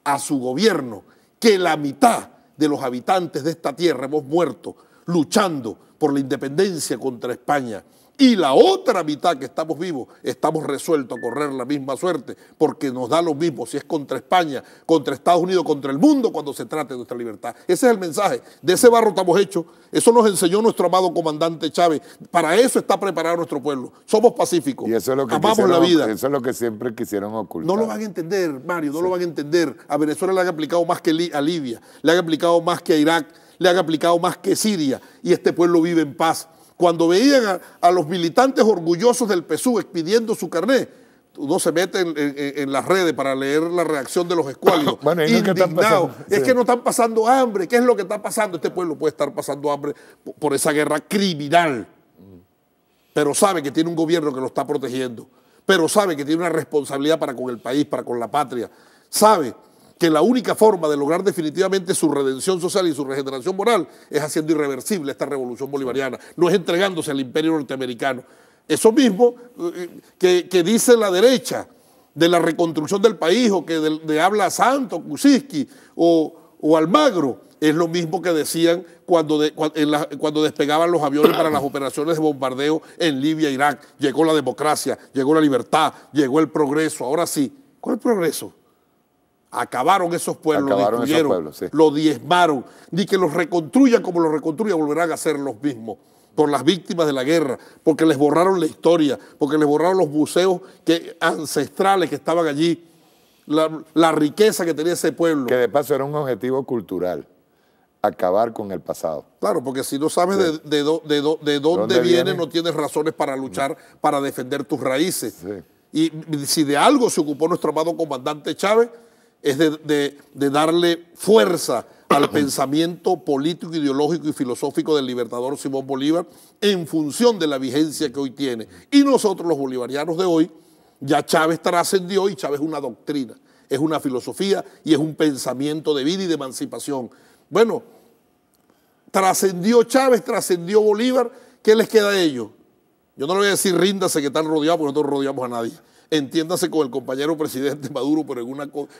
J: a su gobierno que la mitad de los habitantes de esta tierra hemos muerto luchando por la independencia contra España, y la otra mitad que estamos vivos, estamos resueltos a correr la misma suerte, porque nos da lo mismo si es contra España, contra Estados Unidos, contra el mundo, cuando se trate de nuestra libertad. Ese es el mensaje. De ese barro estamos hechos. Eso nos enseñó nuestro amado comandante Chávez. Para eso está preparado nuestro pueblo. Somos pacíficos.
I: Y eso es lo que
J: amamos la vida.
I: Eso es lo que siempre quisieron ocultar.
J: No lo van a entender, Mario, no lo van a entender. A Venezuela le han aplicado más que a Libia, le han aplicado más que a Irak, le han aplicado más que Siria, y este pueblo vive en paz. Cuando veían a los militantes orgullosos del PSUV expidiendo su carnet, uno se mete en las redes para leer la reacción de los escuálidos, bueno, indignados. Es que no están pasando hambre. ¿Qué es lo que está pasando? Este pueblo puede estar pasando hambre por esa guerra criminal, pero sabe que tiene un gobierno que lo está protegiendo, pero sabe que tiene una responsabilidad para con el país, para con la patria, sabe que la única forma de lograr definitivamente su redención social y su regeneración moral es haciendo irreversible esta revolución bolivariana, no es entregándose al imperio norteamericano. Eso mismo que dice la derecha de la reconstrucción del país, o que de habla Santos, Kuczynski o Almagro, es lo mismo que decían cuando despegaban los aviones para las operaciones de bombardeo en Libia e Irak. Llegó la democracia, llegó la libertad, llegó el progreso. Ahora sí, ¿cuál es el progreso? Acabaron esos pueblos, lo diezmaron. Ni que los reconstruyan como los reconstruyan, volverán a ser los mismos. Por las víctimas de la guerra, porque les borraron la historia, porque les borraron los museos ancestrales que estaban allí, la riqueza que tenía ese pueblo.
I: Que de paso era un objetivo cultural, acabar con el pasado.
J: Claro, porque si no sabes de dónde viene, no tienes razones para luchar, para defender tus raíces. Sí. Y si de algo se ocupó nuestro amado comandante Chávez, es de darle fuerza al pensamiento político, ideológico y filosófico del libertador Simón Bolívar en función de la vigencia que hoy tiene. Y nosotros los bolivarianos de hoy, ya Chávez trascendió y Chávez es una doctrina, es una filosofía y es un pensamiento de vida y de emancipación. Bueno, trascendió Chávez, trascendió Bolívar, ¿qué les queda a ellos? Yo no le voy a decir ríndase que están rodeados, porque nosotros rodeamos a nadie. Entiéndase con el compañero presidente Maduro, pero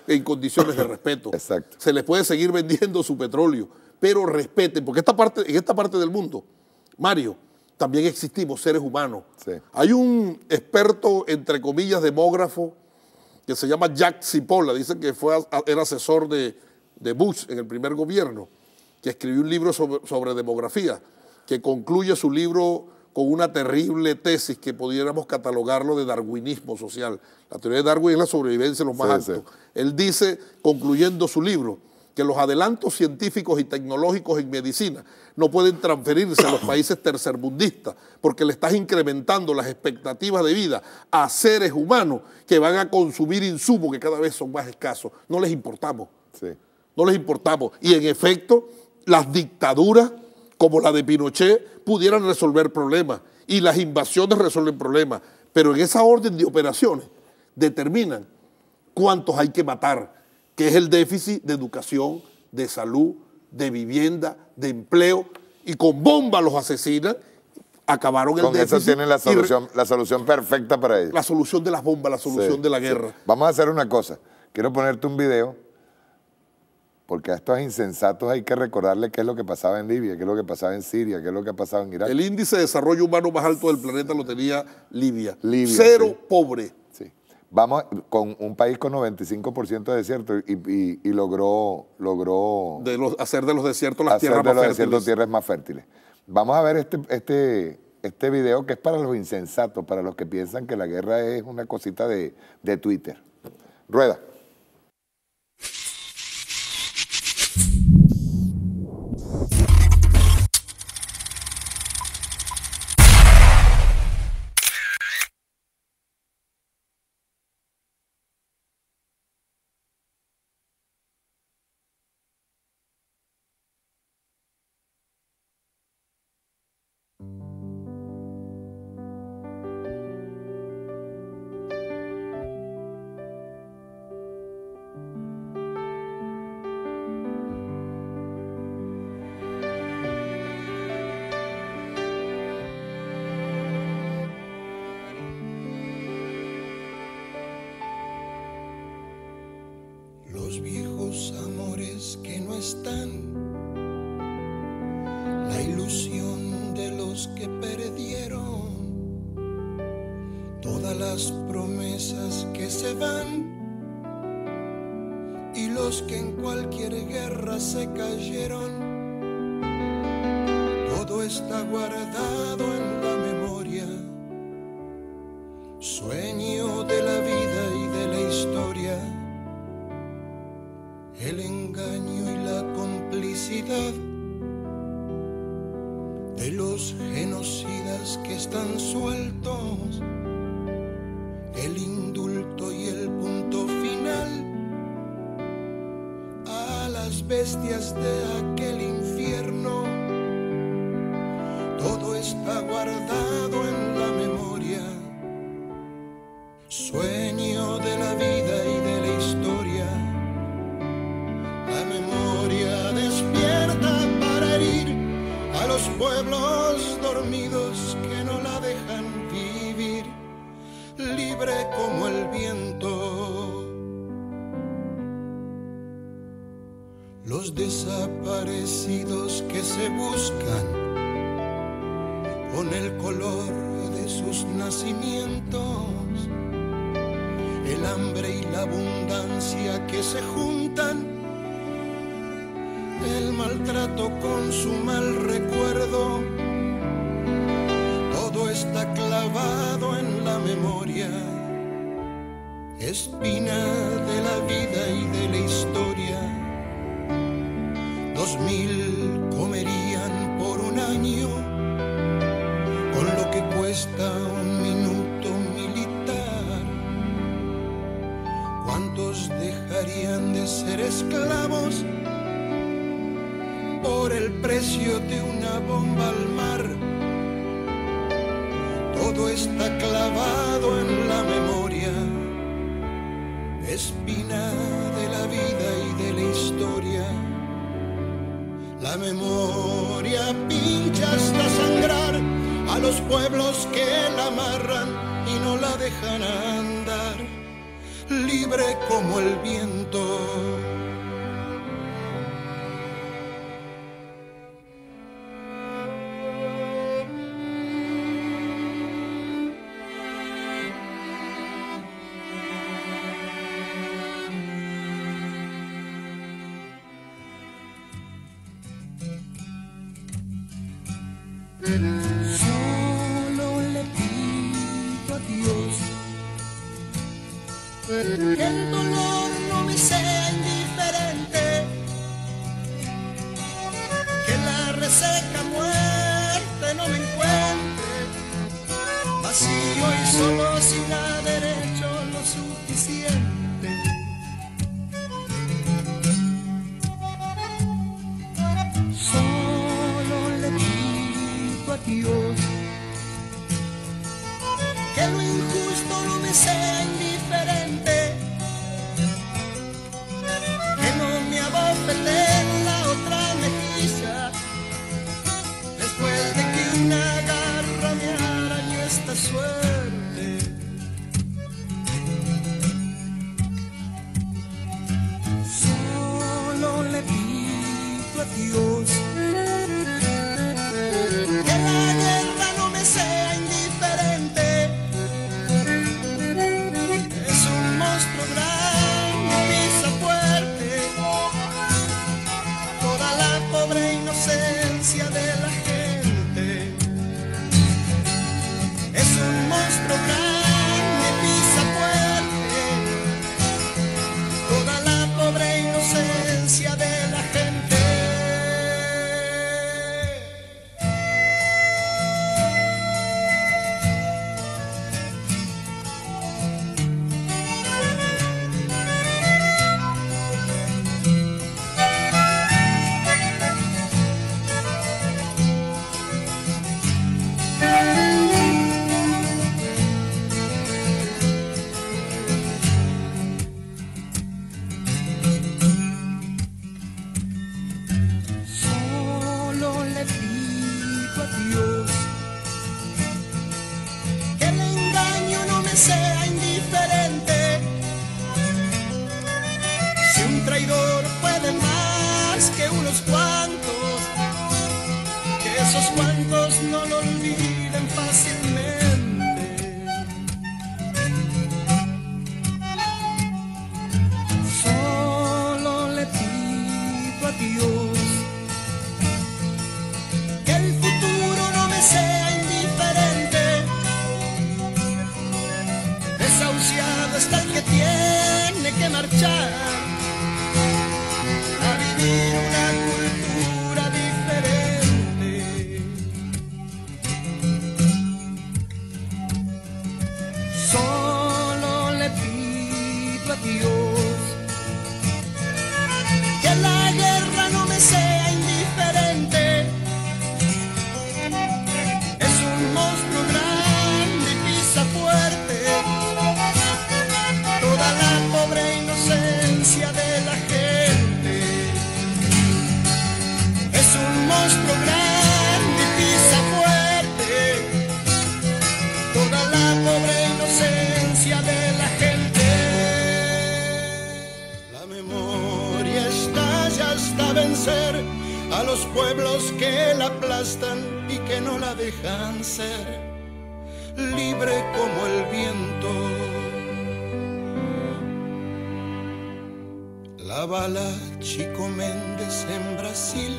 J: en condiciones de respeto.
I: Exacto.
J: Se les puede seguir vendiendo su petróleo, pero respeten, porque en esta parte del mundo, Mario, también existimos seres humanos.
I: Sí.
J: Hay un experto, entre comillas, demógrafo, que se llama Jack Cipolla, dicen que era asesor de Bush en el primer gobierno, que escribió un libro sobre demografía, que concluye su libro con una terrible tesis que pudiéramos catalogarlo de darwinismo social. La teoría de Darwin es la sobrevivencia de los más altos. Sí. Él dice, concluyendo su libro, que los adelantos científicos y tecnológicos en medicina no pueden transferirse a los países tercermundistas, porque le estás incrementando las expectativas de vida a seres humanos que van a consumir insumos que cada vez son más escasos. No les importamos.
I: Sí.
J: No les importamos. Y en efecto, las dictaduras como la de Pinochet pudieran resolver problemas, y las invasiones resuelven problemas, pero en esa orden de operaciones determinan cuántos hay que matar, que es el déficit de educación, de salud, de vivienda, de empleo, y con bombas los asesinan. Acabaron el déficit.
I: Con eso tienen la solución perfecta para ellos.
J: La solución de las bombas, la solución de la guerra.
I: Sí. Vamos a hacer una cosa. Quiero ponerte un video, porque a estos insensatos hay que recordarles qué es lo que pasaba en Libia, qué es lo que pasaba en Siria, qué es lo que pasaba en Irak.
J: El índice de desarrollo humano más alto del planeta lo tenía Libia. Cero sí. Pobre.
I: Sí. Vamos con un país con 95% de desierto y logró
J: hacer de los desiertos las tierras más fértiles.
I: Tierras más fértiles. Vamos a ver este video, que es para los insensatos, para los que piensan que la guerra es una cosita de Twitter. Rueda.
P: los viejos amores que no están, la ilusión de los que perdieron, todas las promesas que se van y los que en cualquier guerra se cayeron. Todo está guardado en la memoria, sueño de la vida y de la historia, el engaño y la complicidad de los genocidas que están sueltos, el indulto y el punto final a las bestias de aquel infierno. Todo está guardado en la memoria, sueño de la vida y de la historia. La memoria despierta para herir a los pueblos dormidos que no la dejan vivir, libre como el viento. Los desaparecidos que se buscan con el color de sus nacimientos, el hambre y la abundancia que se juntan, el maltrato con su mal recuerdo, todo está clavado en la memoria, espina de la vida y de la historia. 2000 comerían por un año con lo que cuesta un minuto militar. ¿Cuántos dejarían de ser esclavos por el precio de una bomba al mar? Todo está clavado en la memoria, espina de la vida y de la historia. La memoria pincha hasta sangrar a los pueblos que la amarran y no la dejan andar, libre como el viento.
D: Solo le pido a Dios que el dolor no me sea indiferente, que la reseca muerte no me encuentre vacío y solo sin haber hecho lo suficiente. Solo le pido a Dios que lo injusto no me sea indiferente, que no me abofete en la otra mejilla después de que una garra me arañó esta suerte. Solo le pido a Dios que la guerra no me sea indiferente, olviden fácilmente. Solo le pido a Dios que el futuro no me sea indiferente. Desahuciado está el que tiene que marchar a vivir una cultura diferente. Solo le pido a Dios que la guerra no me sea indiferente. Es un monstruo grande y pisa fuerte toda la pobre inocencia de la gente. Es un monstruo grande y pisa fuerte toda la pobre inocencia de la gente. La memoria estalla hasta vencer a los pueblos que la aplastan y que no la dejan ser libre como el viento. La bala Chico Méndez en Brasil,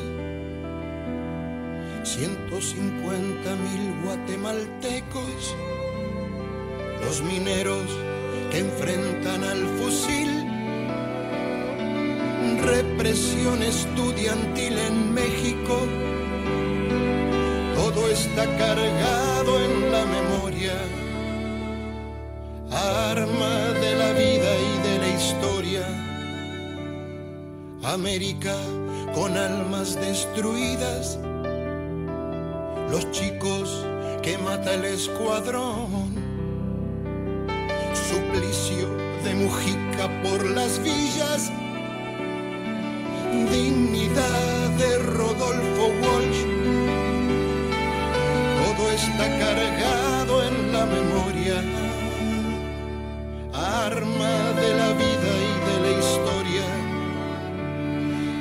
D: 150.000 guatemaltecos, los mineros que enfrentan al fusil, represión estudiantil en México, todo está cargado en la memoria, arma de la vida y de la historia. América con almas destruidas, los chicos que mata el escuadrón, suplicio de Mujica por las villas, dignidad de Rodolfo Walsh, todo está cargado en la memoria, arma de la vida y de la historia.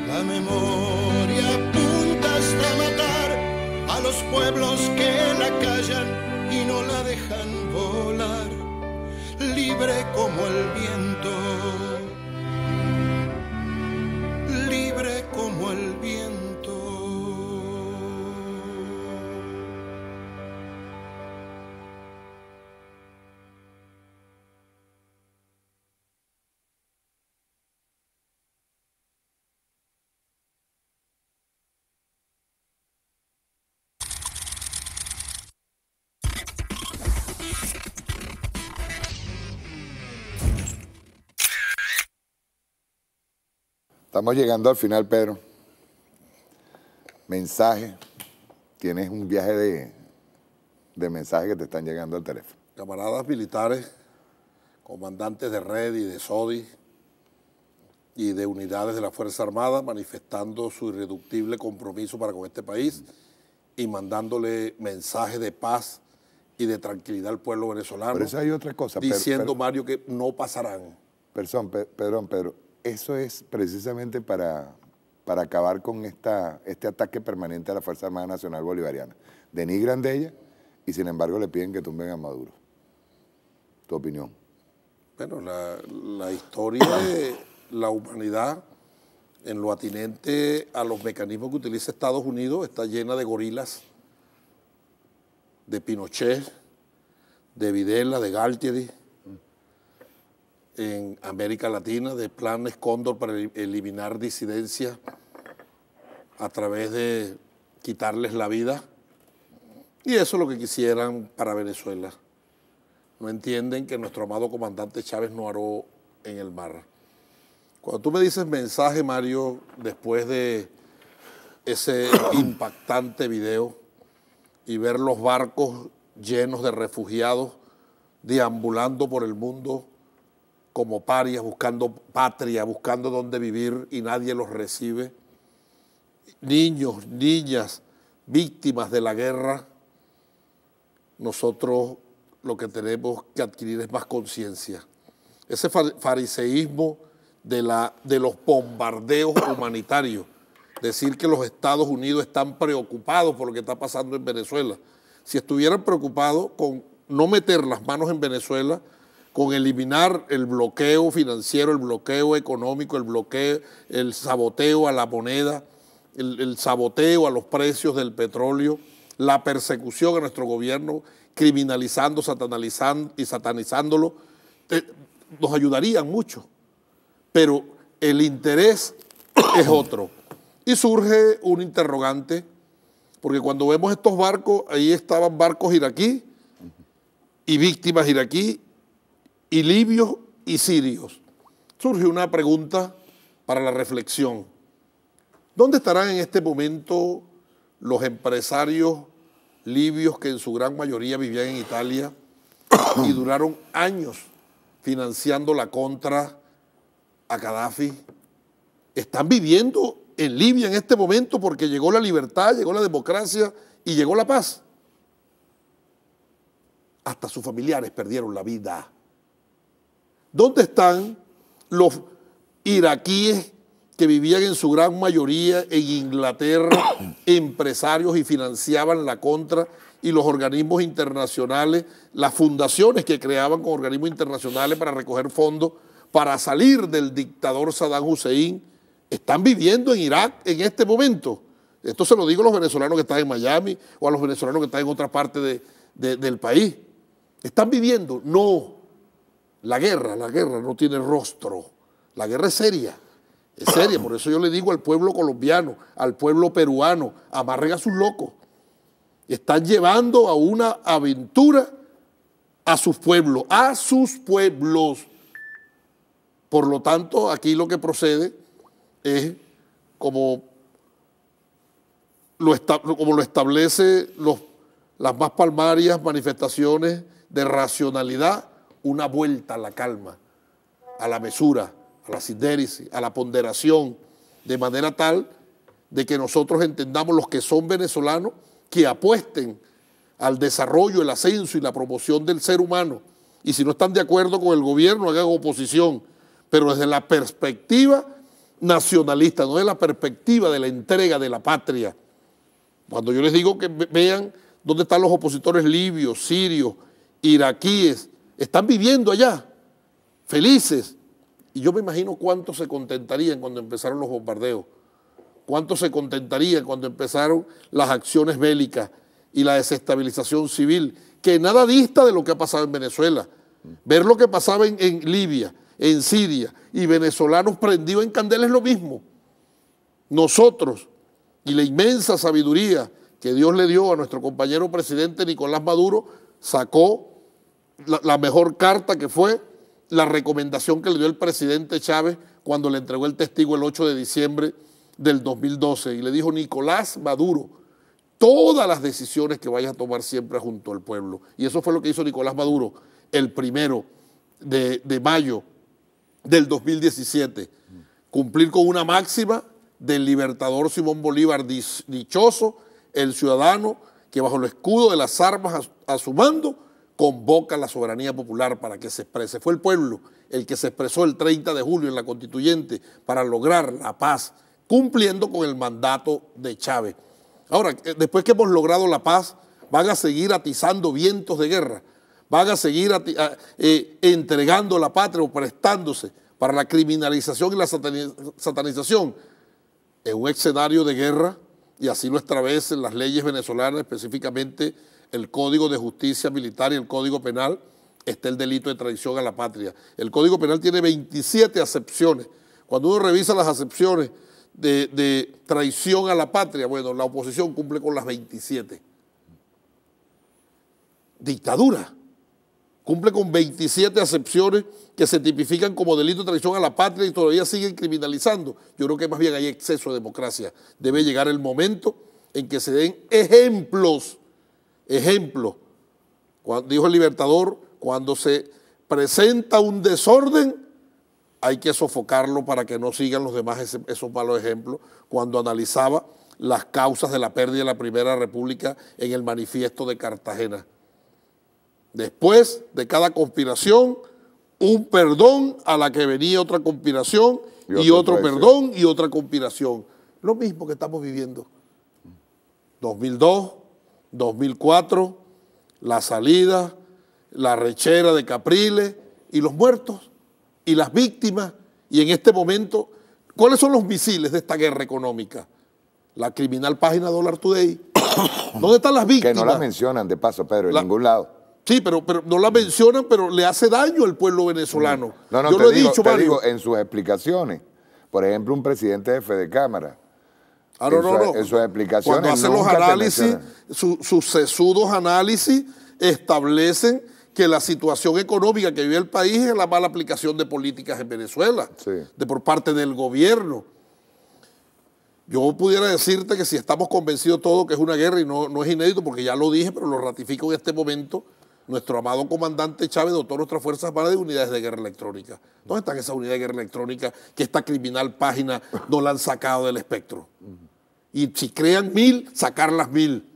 D: La memoria apunta hasta matar a los pueblos que la callan y no la dejan volar, libre como el viento, libre como el viento.
I: Estamos llegando al final, Pedro. Mensaje. Tienes un viaje de mensajes que te están llegando al teléfono.
J: Camaradas militares, comandantes de red y de SODI y de unidades de la Fuerza Armada manifestando su irreductible compromiso para con este país y mandándole mensajes de paz y de tranquilidad al pueblo venezolano.
I: Por eso hay otra cosa.
J: Diciendo, Mario, que no pasarán.
I: Pedro. Eso es precisamente para acabar con este ataque permanente a la Fuerza Armada Nacional Bolivariana. Denigran de ella y sin embargo le piden que tumben a Maduro. ¿Tu opinión?
J: Bueno, la historia de la humanidad en lo atinente a los mecanismos que utiliza Estados Unidos está llena de gorilas, de Pinochet, de Videla, de Galtieri, en América Latina, de planes Cóndor para eliminar disidencias a través de quitarles la vida. Y eso es lo que quisieran para Venezuela. No entienden que nuestro amado comandante Chávez no aró en el mar. Cuando tú me dices mensaje, Mario, después de ese impactante video y ver los barcos llenos de refugiados deambulando por el mundo como parias, buscando patria, buscando dónde vivir y nadie los recibe. Niños, niñas, víctimas de la guerra. Nosotros lo que tenemos que adquirir es más conciencia. Ese fariseísmo de los bombardeos humanitarios, decir que los Estados Unidos están preocupados por lo que está pasando en Venezuela, si estuvieran preocupados con no meter las manos en Venezuela, con eliminar el bloqueo financiero, el bloqueo económico, el bloqueo, el saboteo a la moneda, el saboteo a los precios del petróleo, la persecución a nuestro gobierno, criminalizando, satanizándolo, nos ayudarían mucho. Pero el interés es otro. Y surge un interrogante, porque cuando vemos estos barcos, ahí estaban barcos iraquíes y víctimas iraquíes, y libios y sirios. Surge una pregunta para la reflexión. ¿Dónde estarán en este momento los empresarios libios que en su gran mayoría vivían en Italia y duraron años financiando la contra a Gaddafi? Están viviendo en Libia en este momento porque llegó la libertad, llegó la democracia y llegó la paz. Hasta sus familiares perdieron la vida. ¿Dónde están los iraquíes que vivían en su gran mayoría en Inglaterra, empresarios y financiaban la contra, y los organismos internacionales, las fundaciones que creaban con organismos internacionales para recoger fondos para salir del dictador Saddam Hussein? Están viviendo en Irak en este momento. Esto se lo digo a los venezolanos que están en Miami o a los venezolanos que están en otra parte del país. ¿Están viviendo? No. La guerra no tiene rostro. La guerra es seria. Es seria, por eso yo le digo al pueblo colombiano, al pueblo peruano, amarren a sus locos. Están llevando a una aventura a sus pueblos, Por lo tanto, aquí lo que procede es como lo establece las más palmarias manifestaciones de racionalidad, una vuelta a la calma, a la mesura, a la sidérisis, a la ponderación, de manera tal de que nosotros entendamos, los que son venezolanos, que apuesten al desarrollo, el ascenso y la promoción del ser humano. Y si no están de acuerdo con el gobierno, hagan oposición, pero desde la perspectiva nacionalista, no desde la perspectiva de la entrega de la patria. Cuando yo les digo que vean dónde están los opositores libios, sirios, iraquíes, están viviendo allá, felices. Y yo me imagino cuántos se contentarían cuando empezaron los bombardeos, cuántos se contentarían cuando empezaron las acciones bélicas y la desestabilización civil, que nada dista de lo que ha pasado en Venezuela. Ver lo que pasaba en Libia, en Siria, y venezolanos prendidos en candela es lo mismo. Nosotros, y la inmensa sabiduría que Dios le dio a nuestro compañero presidente Nicolás Maduro, sacó la mejor carta, que fue la recomendación que le dio el presidente Chávez cuando le entregó el testigo el 8 de diciembre del 2012, y le dijo: Nicolás Maduro, todas las decisiones que vayas a tomar siempre junto al pueblo. Y eso fue lo que hizo Nicolás Maduro el 1 de mayo del 2017, cumplir con una máxima del libertador Simón Bolívar: dichoso el ciudadano que bajo el escudo de las armas a su mando convoca la soberanía popular para que se exprese. Fue el pueblo el que se expresó el 30 de julio en la Constituyente para lograr la paz, cumpliendo con el mandato de Chávez. Ahora, después que hemos logrado la paz, van a seguir atizando vientos de guerra, van a seguir entregando la patria o prestándose para la criminalización y la satanización en un escenario de guerra, y así lo establecen las leyes venezolanas, específicamente el Código de Justicia Militar y el Código Penal. Está el delito de traición a la patria. El Código Penal tiene 27 acepciones. Cuando uno revisa las acepciones de traición a la patria, bueno, la oposición cumple con las 27. Dictadura cumple con 27 acepciones que se tipifican como delito de traición a la patria y todavía siguen criminalizando. Yo creo que más bien hay exceso de democracia. Debe llegar el momento en que se den ejemplos. Cuando dijo el Libertador, cuando se presenta un desorden, hay que sofocarlo para que no sigan los demás esos malos ejemplos. Cuando analizaba las causas de la pérdida de la Primera República en el Manifiesto de Cartagena. Después de cada conspiración, un perdón a la que venía otra conspiración y otro perdón y otra conspiración. Lo mismo que estamos viviendo. 2002, 2004, la salida, la rechera de Capriles y los muertos y las víctimas. Y en este momento, ¿cuáles son los misiles de esta guerra económica? La criminal página Dollar Today. ¿Dónde están las víctimas?
I: Que no la mencionan de paso, Pedro, en ningún lado.
J: Sí, pero no la mencionan, pero le hace daño al pueblo venezolano.
I: No,
J: yo lo he dicho,
I: te
J: Mario.
I: digo, en sus explicaciones. Por ejemplo, un presidente jefe de Cámara. En sus explicaciones.
J: Cuando hacen los análisis, sus sesudos análisis establecen que la situación económica que vive el país es la mala aplicación de políticas en Venezuela, por parte del gobierno. Yo pudiera decirte que si estamos convencidos todos que es una guerra, y no es inédito porque ya lo dije, pero lo ratifico en este momento, nuestro amado comandante Chávez dotó nuestras Fuerzas Armadas de unidades de guerra electrónica. ¿Dónde están esas unidades de guerra electrónica que esta criminal página no la han sacado del espectro? Y si crean 1000, sacarlas 1000.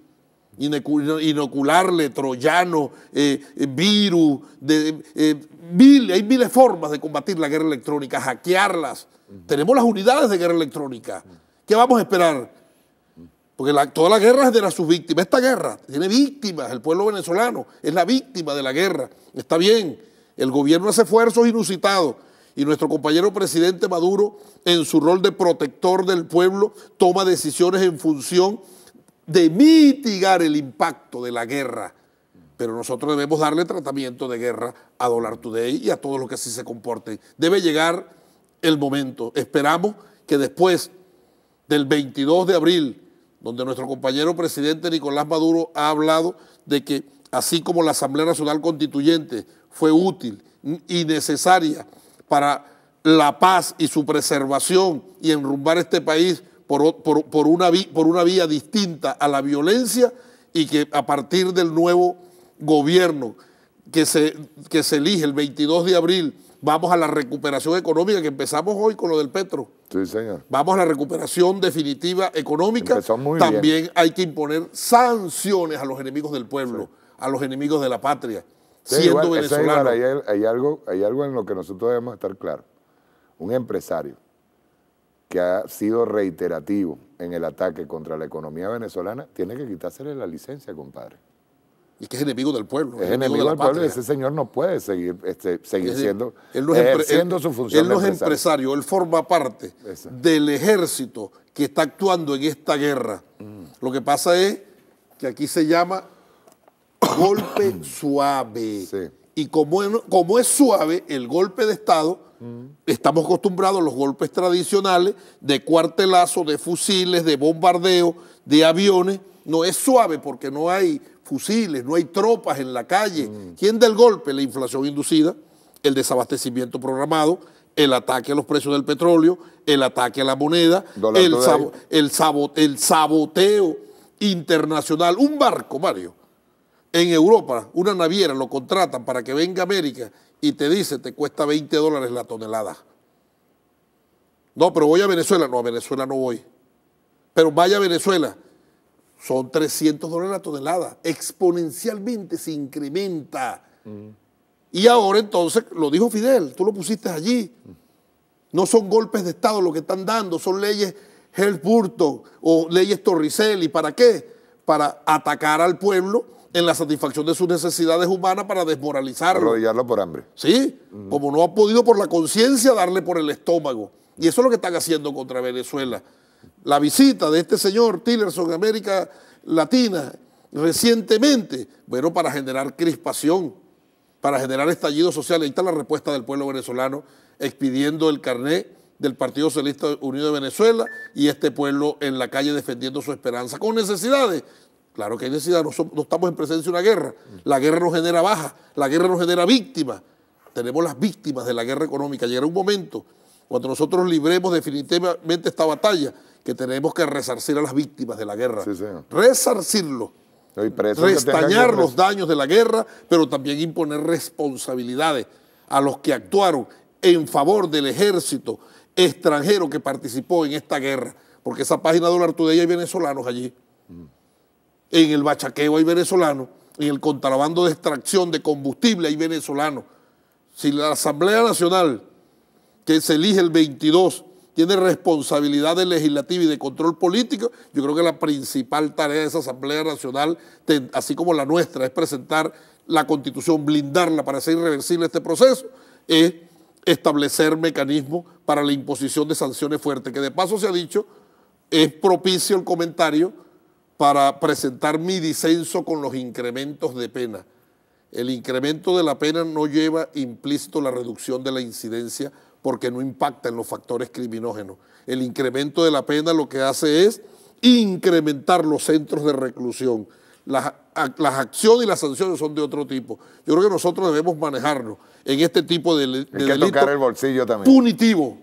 J: Inocularle troyano, virus, hay miles de formas de combatir la guerra electrónica, hackearlas. Tenemos las unidades de guerra electrónica. ¿Qué vamos a esperar? Porque toda la guerra genera sus víctimas. Esta guerra tiene víctimas, el pueblo venezolano es la víctima de la guerra. Está bien, el gobierno hace esfuerzos inusitados y nuestro compañero presidente Maduro, en su rol de protector del pueblo, toma decisiones en función de mitigar el impacto de la guerra. Pero nosotros debemos darle tratamiento de guerra a Dollar Today y a todos los que así se comporten. Debe llegar el momento. Esperamos que después del 22 de abril, donde nuestro compañero presidente Nicolás Maduro ha hablado de que así como la Asamblea Nacional Constituyente fue útil y necesaria para la paz y su preservación y enrumbar este país por una vía distinta a la violencia, y que a partir del nuevo gobierno que se elige el 22 de abril, vamos a la recuperación económica, que empezamos hoy con lo del petro.
I: Sí, señor.
J: Vamos a la recuperación definitiva económica. También bien. Hay que imponer sanciones a los enemigos del pueblo, a los enemigos de la patria, siendo venezolanos.
I: Hay algo en lo que nosotros debemos estar claros. Un empresario que ha sido reiterativo en el ataque contra la economía venezolana tiene que quitársele la licencia, compadre.
J: Y que es enemigo del pueblo.
I: Es enemigo del pueblo, y ese señor no puede seguir siendo, ejerciendo su función.
J: Él no es empresario, él forma parte del ejército que está actuando en esta guerra. Lo que pasa es que aquí se llama golpe suave. Sí. Y como es suave el golpe de Estado, estamos acostumbrados a los golpes tradicionales de cuartelazo, de fusiles, de bombardeo, de aviones. No es suave porque no hay fusiles, no hay tropas en la calle. ¿Quién da el golpe? La inflación inducida, el desabastecimiento programado, el ataque a los precios del petróleo, el ataque a la moneda, el saboteo internacional. Un barco, Mario, en Europa, una naviera, lo contratan para que venga a América y te dice, te cuesta $20 la tonelada. No, pero voy a Venezuela. No, a Venezuela no voy. Pero vaya a Venezuela. Son $300 la tonelada. Exponencialmente se incrementa. Y ahora entonces, lo dijo Fidel, tú lo pusiste allí. No son golpes de Estado lo que están dando, son leyes Helms-Burton o leyes Torricelli. ¿Para qué? Para atacar al pueblo en la satisfacción de sus necesidades humanas, para desmoralizarlo.
I: Arrodillarlo por hambre.
J: Sí, como no ha podido por la conciencia, darle por el estómago. Y eso es lo que están haciendo contra Venezuela. La visita de este señor Tillerson a América Latina recientemente, bueno, para generar crispación, para generar estallido social. Ahí está la respuesta del pueblo venezolano expidiendo el carnet del Partido Socialista Unido de Venezuela, y este pueblo en la calle defendiendo su esperanza. ¿Con necesidades? Claro que hay necesidad, no estamos en presencia de una guerra. La guerra nos genera bajas, la guerra nos genera víctimas. Tenemos las víctimas de la guerra económica. Llegará un momento cuando nosotros libremos definitivamente esta batalla, que tenemos que resarcir a las víctimas de la guerra. Sí, resarcirlo. Restañar los daños de la guerra, pero también imponer responsabilidades a los que actuaron en favor del ejército extranjero que participó en esta guerra. Porque esa página de Dollar Today hay venezolanos allí. En el bachaqueo hay venezolanos, en el contrabando de extracción de combustible hay venezolanos. Si la Asamblea Nacional, que se elige el 22 tiene responsabilidades legislativas y de control político. Yo creo que la principal tarea de esa Asamblea Nacional, así como la nuestra, es presentar la Constitución, blindarla para hacer irreversible este proceso, es establecer mecanismos para la imposición de sanciones fuertes, que de paso se ha dicho, es propicio el comentario para presentar mi disenso con los incrementos de pena. El incremento de la pena no lleva implícito la reducción de la incidencia porque no impacta en los factores criminógenos. El incremento de la pena lo que hace es incrementar los centros de reclusión. Las acciones y las sanciones son de otro tipo. Yo creo que nosotros debemos manejarnos en este tipo de delitos.
I: Hay que tocar el bolsillo también.
J: Punitivo.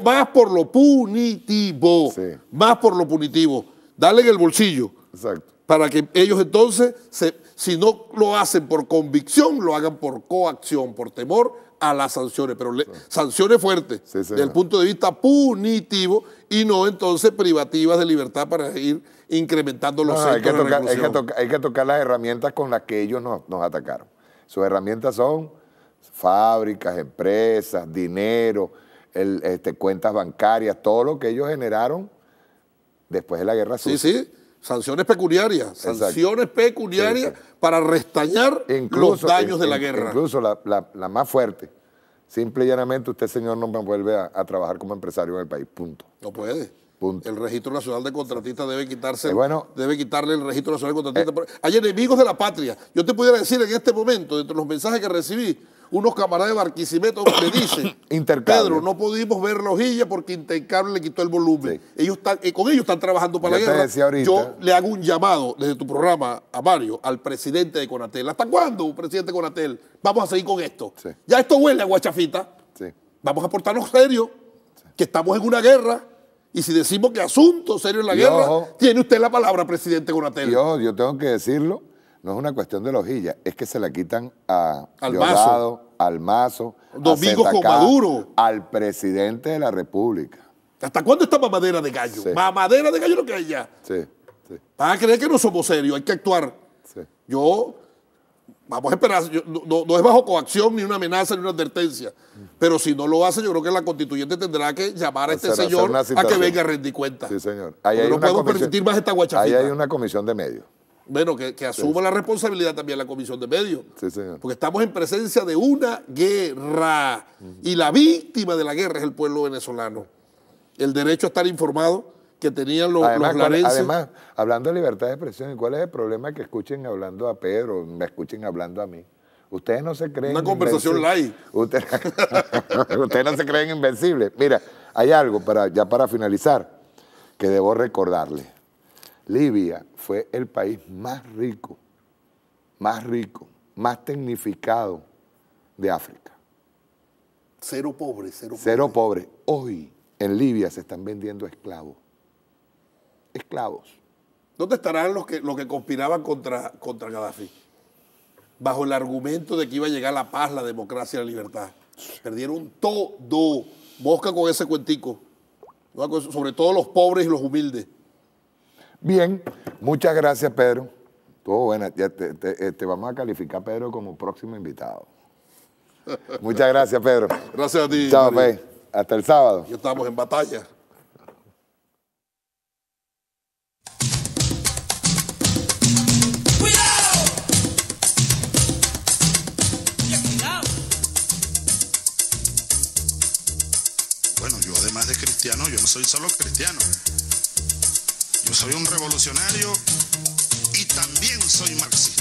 J: Más por lo punitivo. Sí. Más por lo punitivo. Darle en el bolsillo.
I: Exacto.
J: Para que ellos entonces, si no lo hacen por convicción, lo hagan por coacción, por temor a las sanciones. Pero sanciones fuertes desde el punto de vista punitivo y no entonces privativas de libertad para ir incrementando los centros de reclusión.
I: Hay que tocar las herramientas con las que ellos nos atacaron. Sus herramientas son fábricas, empresas, dinero, cuentas bancarias, todo lo que ellos generaron después de la guerra sucia.
J: Sí. Sanciones pecuniarias, para restañar los daños de la guerra.
I: Incluso la más fuerte. Simple y llanamente, usted, señor, no me vuelve a trabajar como empresario en el país, punto.
J: No puede. Punto. El Registro Nacional de Contratistas debe quitarse,
I: debe
J: quitarle el Registro Nacional de Contratistas. Hay enemigos de la patria. Yo te pudiera decir en este momento, dentro de los mensajes que recibí, unos camaradas de Barquisimeto me dicen, Pedro, no pudimos ver la hojilla porque Intercable le quitó el volumen. Sí. Con ellos están trabajando para la guerra. Yo le hago un llamado desde tu programa a Mario, al presidente de Conatel. ¿Hasta cuándo, presidente de Conatel? Vamos a seguir con esto. Sí. Ya esto huele a guachafita. Sí. Vamos a portarnos serios, que estamos en una guerra. Y si decimos que asunto serio en la guerra, tiene usted la palabra, presidente Conatel.
I: Yo tengo que decirlo. No es una cuestión de la hojilla, es que se la quitan a Diosdado, al Mazo,
J: Domingo con Maduro,
I: al presidente de la República.
J: ¿Hasta cuándo está mamadera de gallo? Sí. Mamadera de gallo lo que hay ya.
I: Sí.
J: Van a creer que no somos serios, hay que actuar. Sí. Vamos a esperar, no es bajo coacción, ni una amenaza, ni una advertencia. Pero si no lo hace, yo creo que la constituyente tendrá que llamar a este señor a que venga a rendir cuenta.
I: Sí, señor.
J: No podemos permitir más esta guachafita.
I: Ahí hay una comisión de medios.
J: Bueno, que asuma la responsabilidad también la Comisión de Medios.
I: Sí, señor.
J: Porque estamos en presencia de una guerra. Y la víctima de la guerra es el pueblo venezolano. El derecho a estar informado que tenían los larenses.
I: Además, hablando de libertad de expresión, ¿cuál es el problema que escuchen hablando a Pedro, me escuchen hablando a mí? Ustedes no se creen
J: una conversación live.
I: Ustedes no se creen invencibles. Mira, hay algo ya para finalizar que debo recordarles. Libia fue el país más rico, más tecnificado de África.
J: Cero pobre.
I: Cero pobre. Hoy en Libia se están vendiendo esclavos. Esclavos.
J: ¿Dónde estarán los que conspiraban contra Gaddafi? Bajo el argumento de que iba a llegar la paz, la democracia y la libertad. Perdieron todo. Mosca con ese cuentico. Sobre todo los pobres y los humildes.
I: Bien, muchas gracias, Pedro. Estuvo buena. Ya te vamos a calificar, Pedro, como próximo invitado. Muchas gracias, Pedro.
J: Gracias a ti.
I: Chao, Pedro. Hasta el sábado.
J: Ya estamos en batalla.
E: Bueno, yo además de cristiano, yo no soy solo cristiano. Yo soy un revolucionario y también soy marxista.